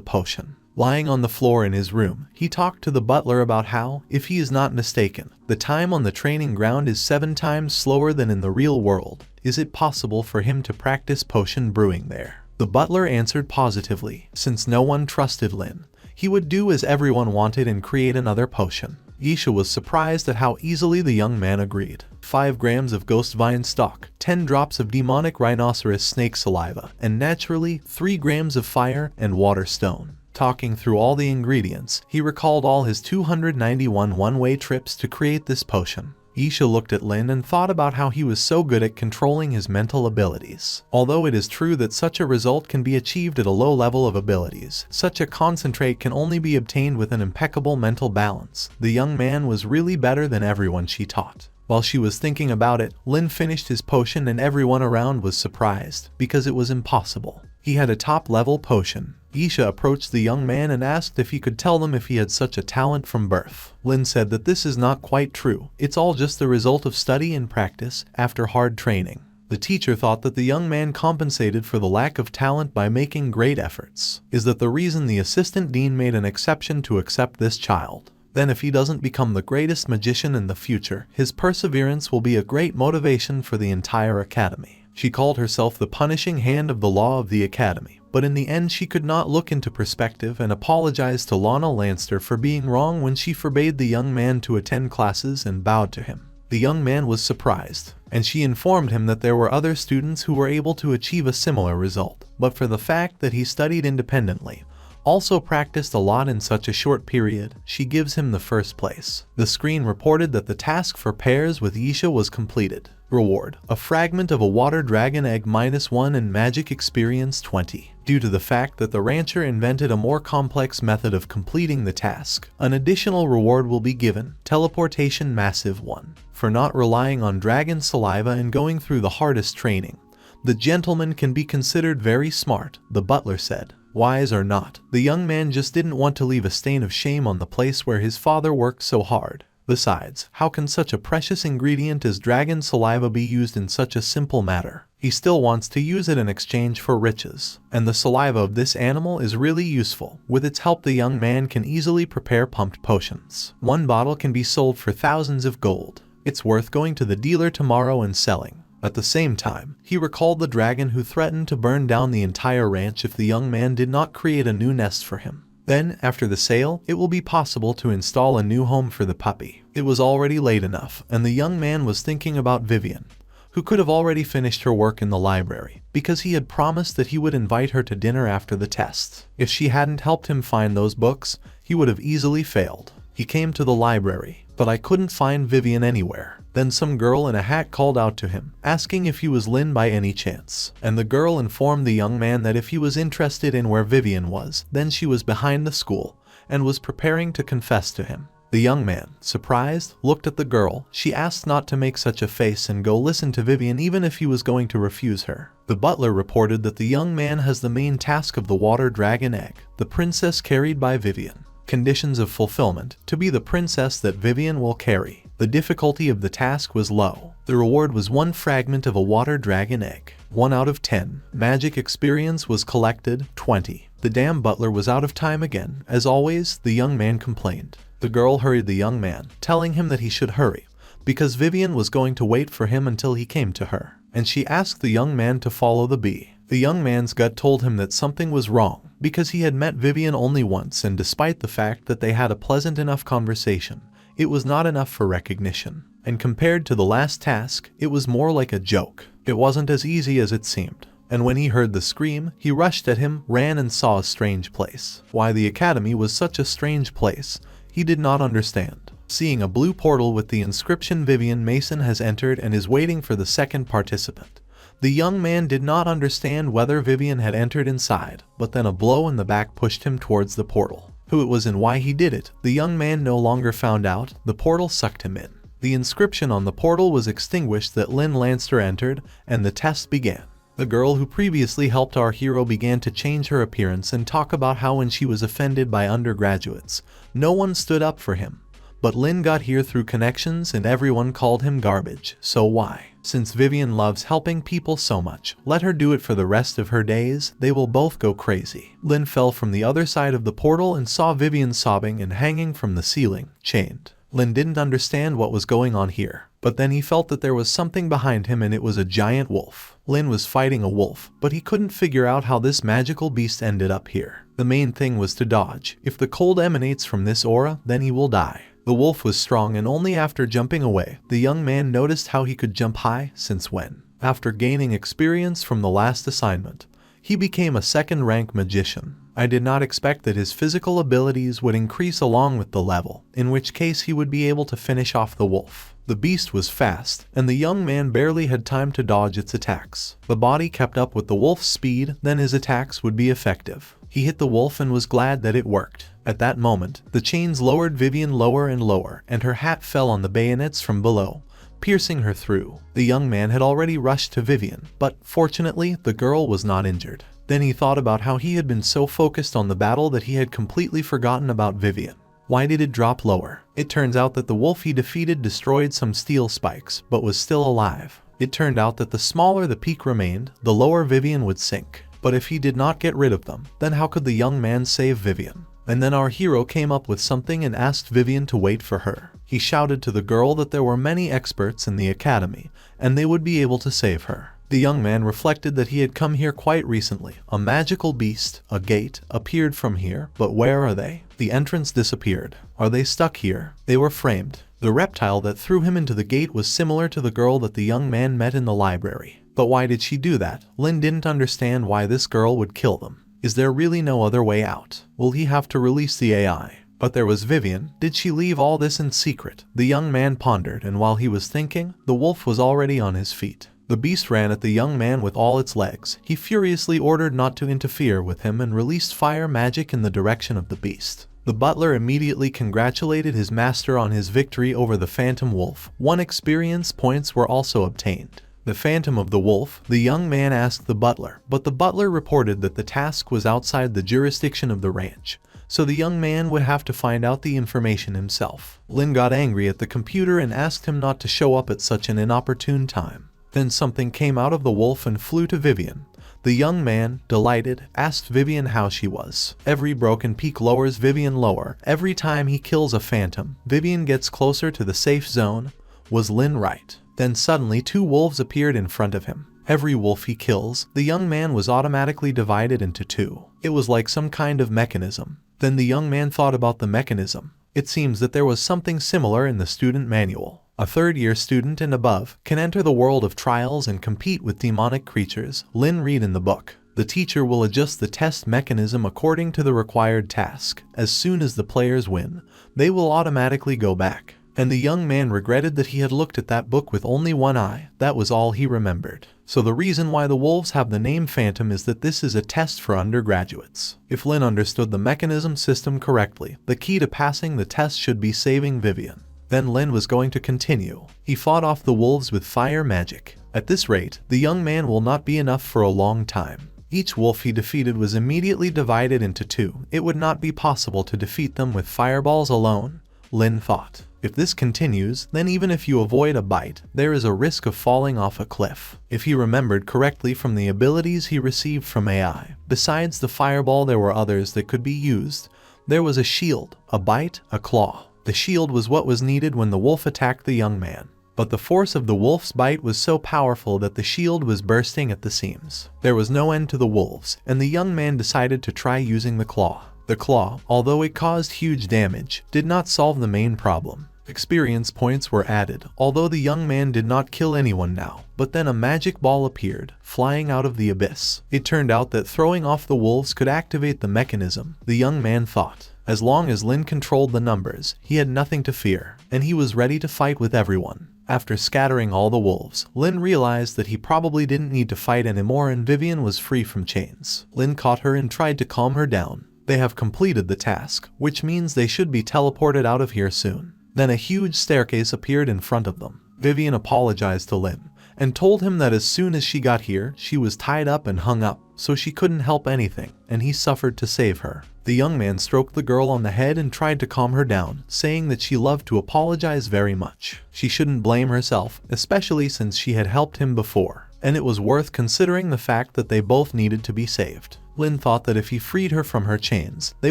potion. Lying on the floor in his room, he talked to the butler about how, if he is not mistaken, the time on the training ground is 7 times slower than in the real world. Is it possible for him to practice potion brewing there? The butler answered positively. Since no one trusted Lynn, he would do as everyone wanted and create another potion. Isha was surprised at how easily the young man agreed. 5 grams of ghost vine stalk, 10 drops of demonic rhinoceros snake saliva, and naturally 3 grams of fire and water stone. Talking through all the ingredients, he recalled all his 291 one-way trips to create this potion. Isha looked at Lynn and thought about how he was so good at controlling his mental abilities. Although it is true that such a result can be achieved at a low level of abilities, such a concentrate can only be obtained with an impeccable mental balance. The young man was really better than everyone she taught. While she was thinking about it, Lynn finished his potion and everyone around was surprised, because it was impossible. He had a top-level potion. Isha approached the young man and asked if he could tell them if he had such a talent from birth. Lynn said that this is not quite true. It's all just the result of study and practice after hard training. The teacher thought that the young man compensated for the lack of talent by making great efforts. Is that the reason the assistant dean made an exception to accept this child? Then if he doesn't become the greatest magician in the future, his perseverance will be a great motivation for the entire academy. She called herself the punishing hand of the law of the academy, but in the end she could not look into perspective and apologized to Lana Lanster for being wrong when she forbade the young man to attend classes and bowed to him. The young man was surprised, and she informed him that there were other students who were able to achieve a similar result, but for the fact that he studied independently, also practiced a lot in such a short period, she gives him the first place. The screen reported that the task for pairs with Isha was completed. Reward: a fragment of a water dragon egg -1 and magic experience 20. Due to the fact that the rancher invented a more complex method of completing the task, an additional reward will be given, teleportation massive 1. For not relying on dragon saliva and going through the hardest training, the gentleman can be considered very smart, the butler said. Wise or not, the young man just didn't want to leave a stain of shame on the place where his father worked so hard. Besides, how can such a precious ingredient as dragon saliva be used in such a simple matter? He still wants to use it in exchange for riches. And the saliva of this animal is really useful. With its help, the young man can easily prepare pumped potions. 1 bottle can be sold for thousands of gold. It's worth going to the dealer tomorrow and selling. At the same time, he recalled the dragon who threatened to burn down the entire ranch if the young man did not create a new nest for him. Then, after the sale, it will be possible to install a new home for the puppy. It was already late enough, and the young man was thinking about Vivian. who could have already finished her work in the library, because he had promised that he would invite her to dinner after the tests. If she hadn't helped him find those books, he would have easily failed. He came to the library, but I couldn't find Vivian anywhere. Then some girl in a hat called out to him, asking if he was Lynn by any chance. And the girl informed the young man that if he was interested in where Vivian was, then she was behind the school, and was preparing to confess to him. The young man, surprised, looked at the girl. She asked not to make such a face and go listen to Vivian even if he was going to refuse her. The butler reported that the young man has the main task of the water dragon egg, the princess carried by Vivian. Conditions of fulfillment: to be the princess that Vivian will carry. The difficulty of the task was low. The reward was 1 fragment of a water dragon egg. 1 out of 10. Magic experience was collected, 20. The damn butler was out of time again. As always, the young man complained. The girl hurried the young man, telling him that he should hurry, because Vivian was going to wait for him until he came to her. And she asked the young man to follow the bee. The young man's gut told him that something was wrong, because he had met Vivian only once, and despite the fact that they had a pleasant enough conversation, it was not enough for recognition. And compared to the last task, it was more like a joke. It wasn't as easy as it seemed. And when he heard the scream, he rushed at him, ran and saw a strange place. Why the academy was such a strange place, he did not understand. Seeing a blue portal with the inscription "Vivian Mason has entered and is waiting for the second participant." The young man did not understand whether Vivian had entered inside, but then a blow in the back pushed him towards the portal. Who it was and why he did it, the young man no longer found out. The portal sucked him in. The inscription on the portal was extinguished that Lynn Lancer entered, and the test began. The girl who previously helped our hero began to change her appearance and talk about how when she was offended by undergraduates, no one stood up for him. But Lynn got here through connections and everyone called him garbage. So why? Since Vivian loves helping people so much, let her do it for the rest of her days. They will both go crazy. Lynn fell from the other side of the portal and saw Vivian sobbing and hanging from the ceiling, chained. Lynn didn't understand what was going on here, but then he felt that there was something behind him, and it was a giant wolf. Lynn was fighting a wolf, but he couldn't figure out how this magical beast ended up here. The main thing was to dodge. If the cold emanates from this aura, then he will die. The wolf was strong, and only after jumping away, the young man noticed how he could jump high. Since when? After gaining experience from the last assignment, he became a second-rank magician. I did not expect that his physical abilities would increase along with the level, in which case he would be able to finish off the wolf. The beast was fast, and the young man barely had time to dodge its attacks. The body kept up with the wolf's speed, then his attacks would be effective. He hit the wolf and was glad that it worked. At that moment, the chains lowered Vivian lower and lower, and her hat fell on the bayonets from below, piercing her through. The young man had already rushed to Vivian, but fortunately, the girl was not injured. Then he thought about how he had been so focused on the battle that he had completely forgotten about Vivian. Why did it drop lower? It turns out that the wolf he defeated destroyed some steel spikes, but was still alive. It turned out that the smaller the peak remained, the lower Vivian would sink. But if he did not get rid of them, then how could the young man save Vivian? And then our hero came up with something and asked Vivian to wait for her. He shouted to the girl that there were many experts in the academy, and they would be able to save her. The young man reflected that he had come here quite recently. A magical beast, a gate, appeared from here, but where are they? The entrance disappeared. Are they stuck here? They were framed. The reptile that threw him into the gate was similar to the girl that the young man met in the library. But why did she do that? Lynn didn't understand why this girl would kill them. Is there really no other way out? Will he have to release the AI? But there was Vivian. Did she leave all this in secret? The young man pondered, and while he was thinking, the wolf was already on his feet. The beast ran at the young man with all its legs. He furiously ordered not to interfere with him and released fire magic in the direction of the beast. The butler immediately congratulated his master on his victory over the phantom wolf. 1 experience points were also obtained. The phantom of the wolf, the young man asked the butler, but the butler reported that the task was outside the jurisdiction of the ranch, so the young man would have to find out the information himself. Lynn got angry at the computer and asked him not to show up at such an inopportune time. Then something came out of the wolf and flew to Vivian. The young man, delighted, asked Vivian how she was. Every broken peak lowers Vivian lower. Every time he kills a phantom, Vivian gets closer to the safe zone. Was Lynn right? Then suddenly 2 wolves appeared in front of him. Every wolf he kills, the young man was automatically divided into 2. It was like some kind of mechanism. Then the young man thought about the mechanism. It seems that there was something similar in the student manual. A third-year student and above can enter the world of trials and compete with demonic creatures. Lynn read in the book. The teacher will adjust the test mechanism according to the required task. As soon as the players win, they will automatically go back. And the young man regretted that he had looked at that book with only one eye. That was all he remembered. So the reason why the wolves have the name Phantom is that this is a test for undergraduates. If Lynn understood the mechanism system correctly, the key to passing the test should be saving Vivian. Then Lynn was going to continue. He fought off the wolves with fire magic. At this rate, the young man will not be enough for a long time. Each wolf he defeated was immediately divided into two. It would not be possible to defeat them with fireballs alone, Lynn thought. If this continues, then even if you avoid a bite, there is a risk of falling off a cliff. If he remembered correctly from the abilities he received from AI, besides the fireball there were others that could be used. There was a shield, a bite, a claw. The shield was what was needed when the wolf attacked the young man. But the force of the wolf's bite was so powerful that the shield was bursting at the seams. There was no end to the wolves, and the young man decided to try using the claw. The claw, although it caused huge damage, did not solve the main problem. Experience points were added, although the young man did not kill anyone now. But then a magic ball appeared, flying out of the abyss. It turned out that throwing off the wolves could activate the mechanism, the young man thought. As long as Lynn controlled the numbers, he had nothing to fear, and he was ready to fight with everyone. After scattering all the wolves, Lynn realized that he probably didn't need to fight anymore and Vivian was free from chains. Lynn caught her and tried to calm her down. They have completed the task, which means they should be teleported out of here soon. Then a huge staircase appeared in front of them. Vivian apologized to Lynn and told him that as soon as she got here, she was tied up and hung up, so she couldn't help anything, and he suffered to save her. The young man stroked the girl on the head and tried to calm her down, saying that she loved to apologize very much. She shouldn't blame herself, especially since she had helped him before, and it was worth considering the fact that they both needed to be saved. Lynn thought that if he freed her from her chains, they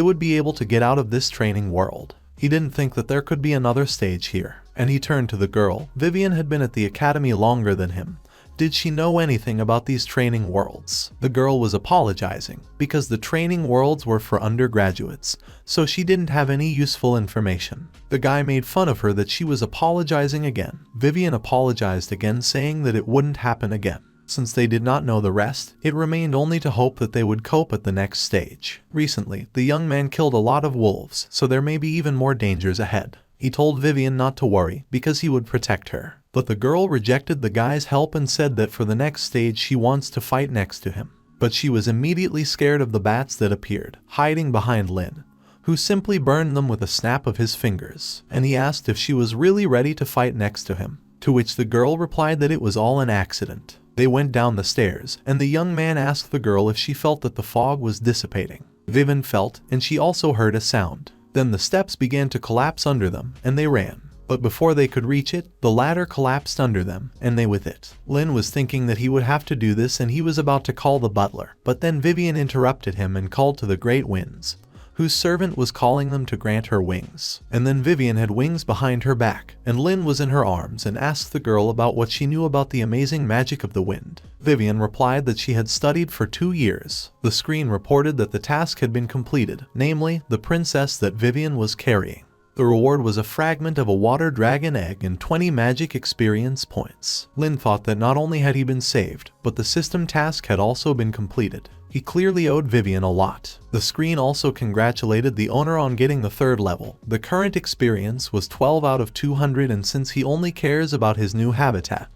would be able to get out of this training world. He didn't think that there could be another stage here, and he turned to the girl. Vivian had been at the academy longer than him. Did she know anything about these training worlds? The girl was apologizing, because the training worlds were for undergraduates, so she didn't have any useful information. The guy made fun of her that she was apologizing again. Vivian apologized again, saying that it wouldn't happen again. Since they did not know the rest, it remained only to hope that they would cope at the next stage. Recently, the young man killed a lot of wolves, so there may be even more dangers ahead. He told Vivian not to worry, because he would protect her. But the girl rejected the guy's help and said that for the next stage she wants to fight next to him. But she was immediately scared of the bats that appeared, hiding behind Lynn, who simply burned them with a snap of his fingers. And he asked if she was really ready to fight next to him, to which the girl replied that it was all an accident. They went down the stairs, and the young man asked the girl if she felt that the fog was dissipating. Vivian felt, and she also heard a sound. Then the steps began to collapse under them, and they ran. But before they could reach it, the ladder collapsed under them, and they with it. Lynn was thinking that he would have to do this and he was about to call the butler. But then Vivian interrupted him and called to the great winds, whose servant was calling them to grant her wings. And then Vivian had wings behind her back, and Lynn was in her arms and asked the girl about what she knew about the amazing magic of the wind. Vivian replied that she had studied for 2 years. The screen reported that the task had been completed, namely, the princess that Vivian was carrying. The reward was a fragment of a water dragon egg and 20 magic experience points. Lynn thought that not only had he been saved, but the system task had also been completed. He clearly owed Vivian a lot. The screen also congratulated the owner on getting the 3rd level. The current experience was 12 out of 200, and since he only cares about his new habitat,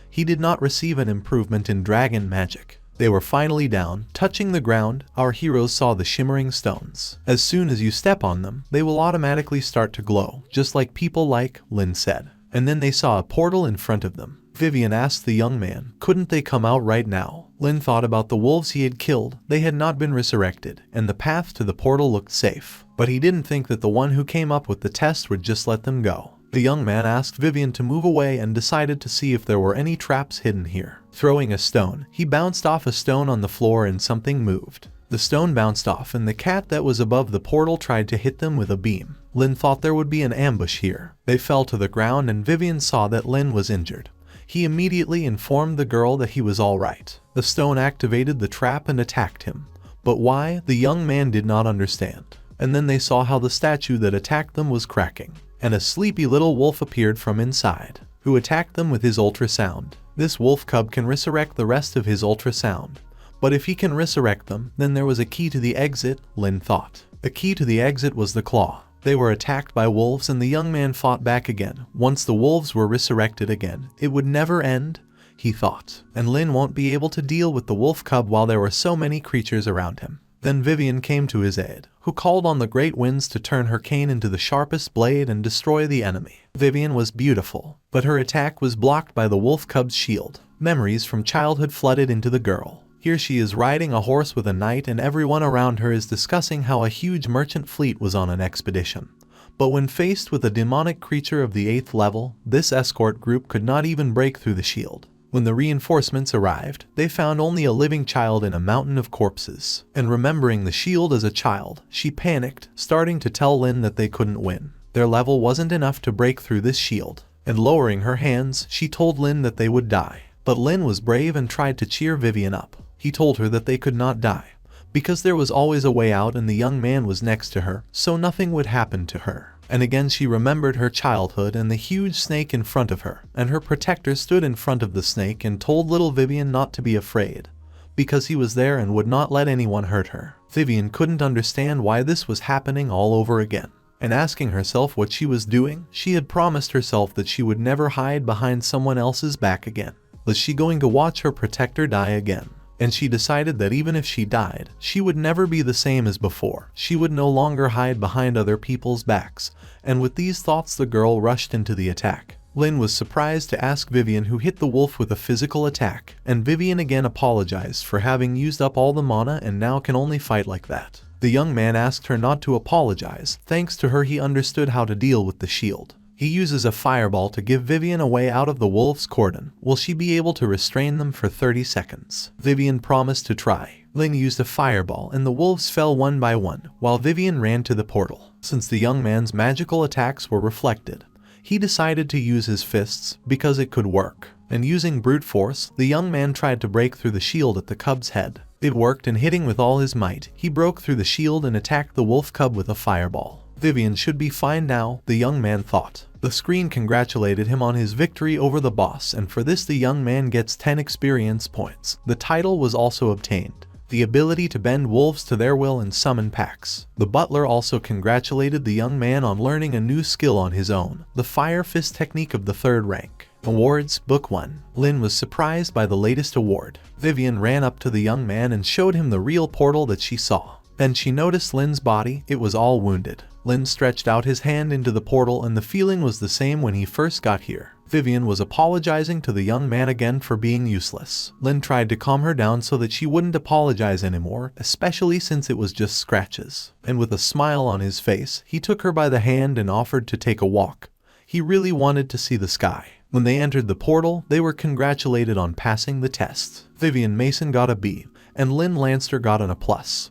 he did not receive an improvement in dragon magic. They were finally down, touching the ground. Our heroes saw the shimmering stones. As soon as you step on them, they will automatically start to glow, just like people like, Lynn said. And then they saw a portal in front of them. Vivian asked the young man, couldn't they come out right now? Lynn thought about the wolves he had killed. They had not been resurrected, and the path to the portal looked safe. But he didn't think that the one who came up with the test would just let them go. The young man asked Vivian to move away and decided to see if there were any traps hidden here. Throwing a stone, he bounced off a stone on the floor and something moved. The stone bounced off and the cat that was above the portal tried to hit them with a beam. Lynn thought there would be an ambush here. They fell to the ground and Vivian saw that Lynn was injured. He immediately informed the girl that he was alright. The stone activated the trap and attacked him. But why? The young man did not understand. And then they saw how the statue that attacked them was cracking. and a sleepy little wolf appeared from inside, who attacked them with his ultrasound. This wolf cub can resurrect the rest of his ultrasound, but if he can resurrect them, then there was a key to the exit, Lynn thought. The key to the exit was the claw. They were attacked by wolves and the young man fought back again. Once the wolves were resurrected again, it would never end, he thought, and Lynn won't be able to deal with the wolf cub while there were so many creatures around him. Then Vivian came to his aid, who called on the great winds to turn her cane into the sharpest blade and destroy the enemy. Vivian was beautiful, but her attack was blocked by the wolf cub's shield. Memories from childhood flooded into the girl. Here she is riding a horse with a knight and everyone around her is discussing how a huge merchant fleet was on an expedition. But when faced with a demonic creature of the 8th level, this escort group could not even break through the shield. When the reinforcements arrived, they found only a living child in a mountain of corpses. And remembering the shield as a child, she panicked, starting to tell Lynn that they couldn't win. Their level wasn't enough to break through this shield. And lowering her hands, she told Lynn that they would die. But Lynn was brave and tried to cheer Vivian up. He told her that they could not die, because there was always a way out and the young man was next to her, so nothing would happen to her. And again she remembered her childhood and the huge snake in front of her, and her protector stood in front of the snake and told little Vivian not to be afraid, because he was there and would not let anyone hurt her. Vivian couldn't understand why this was happening all over again. And asking herself what she was doing, she had promised herself that she would never hide behind someone else's back again. Was she going to watch her protector die again? And she decided that even if she died, she would never be the same as before. She would no longer hide behind other people's backs, and with these thoughts the girl rushed into the attack. Lynn was surprised to ask Vivian who hit the wolf with a physical attack, and Vivian again apologized for having used up all the mana and now can only fight like that. The young man asked her not to apologize. Thanks to her he understood how to deal with the shield. He uses a fireball to give Vivian a way out of the wolf's cordon. Will she be able to restrain them for 30 seconds? Vivian promised to try. Lynn used a fireball and the wolves fell one by one, while Vivian ran to the portal. Since the young man's magical attacks were reflected, he decided to use his fists because it could work. And using brute force, the young man tried to break through the shield at the cub's head. It worked, and hitting with all his might, he broke through the shield and attacked the wolf cub with a fireball. Vivian should be fine now, the young man thought. The screen congratulated him on his victory over the boss, and for this the young man gets 10 experience points. The title was also obtained, the ability to bend wolves to their will and summon packs. The butler also congratulated the young man on learning a new skill on his own, the fire fist technique of the 3rd rank. Awards, Book 1. Lynn was surprised by the latest award. Vivian ran up to the young man and showed him the real portal that she saw. Then she noticed Lynn's body, it was all wounded. Lynn stretched out his hand into the portal and the feeling was the same when he first got here. Vivian was apologizing to the young man again for being useless. Lynn tried to calm her down so that she wouldn't apologize anymore, especially since it was just scratches. And with a smile on his face, he took her by the hand and offered to take a walk. He really wanted to see the sky. When they entered the portal, they were congratulated on passing the test. Vivian Mason got a B, and Lynn Lancer got an A+.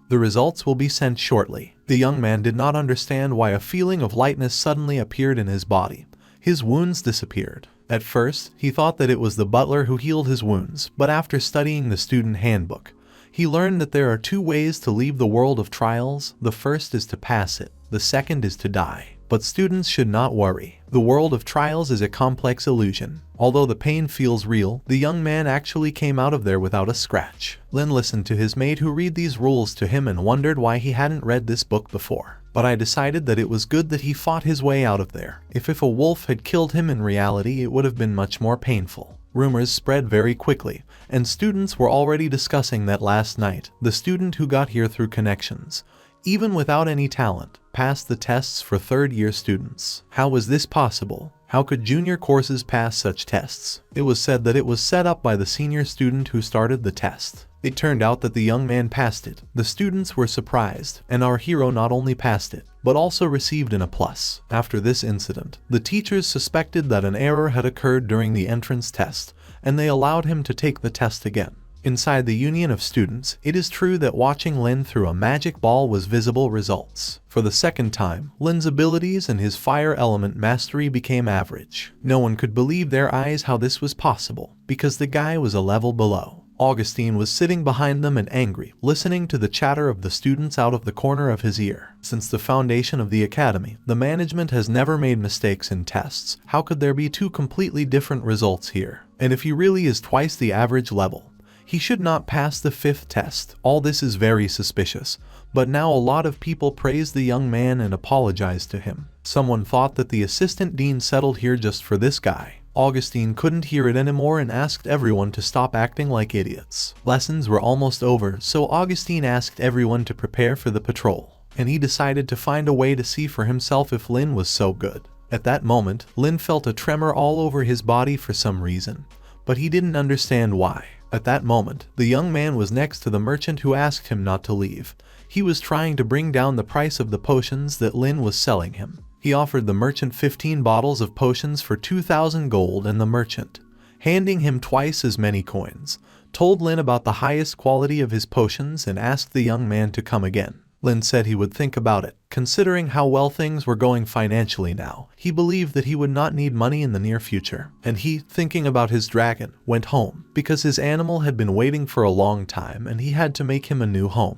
The results will be sent shortly. The young man did not understand why a feeling of lightness suddenly appeared in his body. His wounds disappeared. At first, he thought that it was the butler who healed his wounds, but after studying the student handbook, he learned that there are 2 ways to leave the world of trials. The first is to pass it, the second is to die. But students should not worry. The world of trials is a complex illusion. Although the pain feels real, the young man actually came out of there without a scratch. Lynn listened to his maid who read these rules to him and wondered why he hadn't read this book before. But I decided that it was good that he fought his way out of there. If a wolf had killed him in reality, it would have been much more painful. Rumors spread very quickly, and students were already discussing that last night, the student who got here through connections, even without any talent, passed the tests for 3rd-year students. How was this possible? How could junior courses pass such tests? It was said that it was set up by the senior student who started the test. It turned out that the young man passed it. The students were surprised, and our hero not only passed it, but also received an A+. After this incident, the teachers suspected that an error had occurred during the entrance test, and they allowed him to take the test again. Inside the union of students, it is true that watching Lynn through a magic ball was visible results. For the second time, Lynn's abilities and his fire element mastery became average. No one could believe their eyes how this was possible, because the guy was a level below. Augustine was sitting behind them and angry, listening to the chatter of the students out of the corner of his ear. Since the foundation of the academy, the management has never made mistakes in tests. How could there be two completely different results here? And if he really is twice the average level, he should not pass the 5th test. All this is very suspicious. But now a lot of people praise the young man and apologize to him. Someone thought that the assistant dean settled here just for this guy. Augustine couldn't hear it anymore and asked everyone to stop acting like idiots. Lessons were almost over, so Augustine asked everyone to prepare for the patrol. And he decided to find a way to see for himself if Lynn was so good. At that moment, Lynn felt a tremor all over his body for some reason, but he didn't understand why. At that moment, the young man was next to the merchant who asked him not to leave. He was trying to bring down the price of the potions that Lynn was selling him. He offered the merchant 15 bottles of potions for 2,000 gold, and the merchant, handing him twice as many coins, told Lynn about the highest quality of his potions and asked the young man to come again. Lynn said he would think about it. Considering how well things were going financially now, he believed that he would not need money in the near future. And he, thinking about his dragon, went home, because his animal had been waiting for a long time and he had to make him a new home.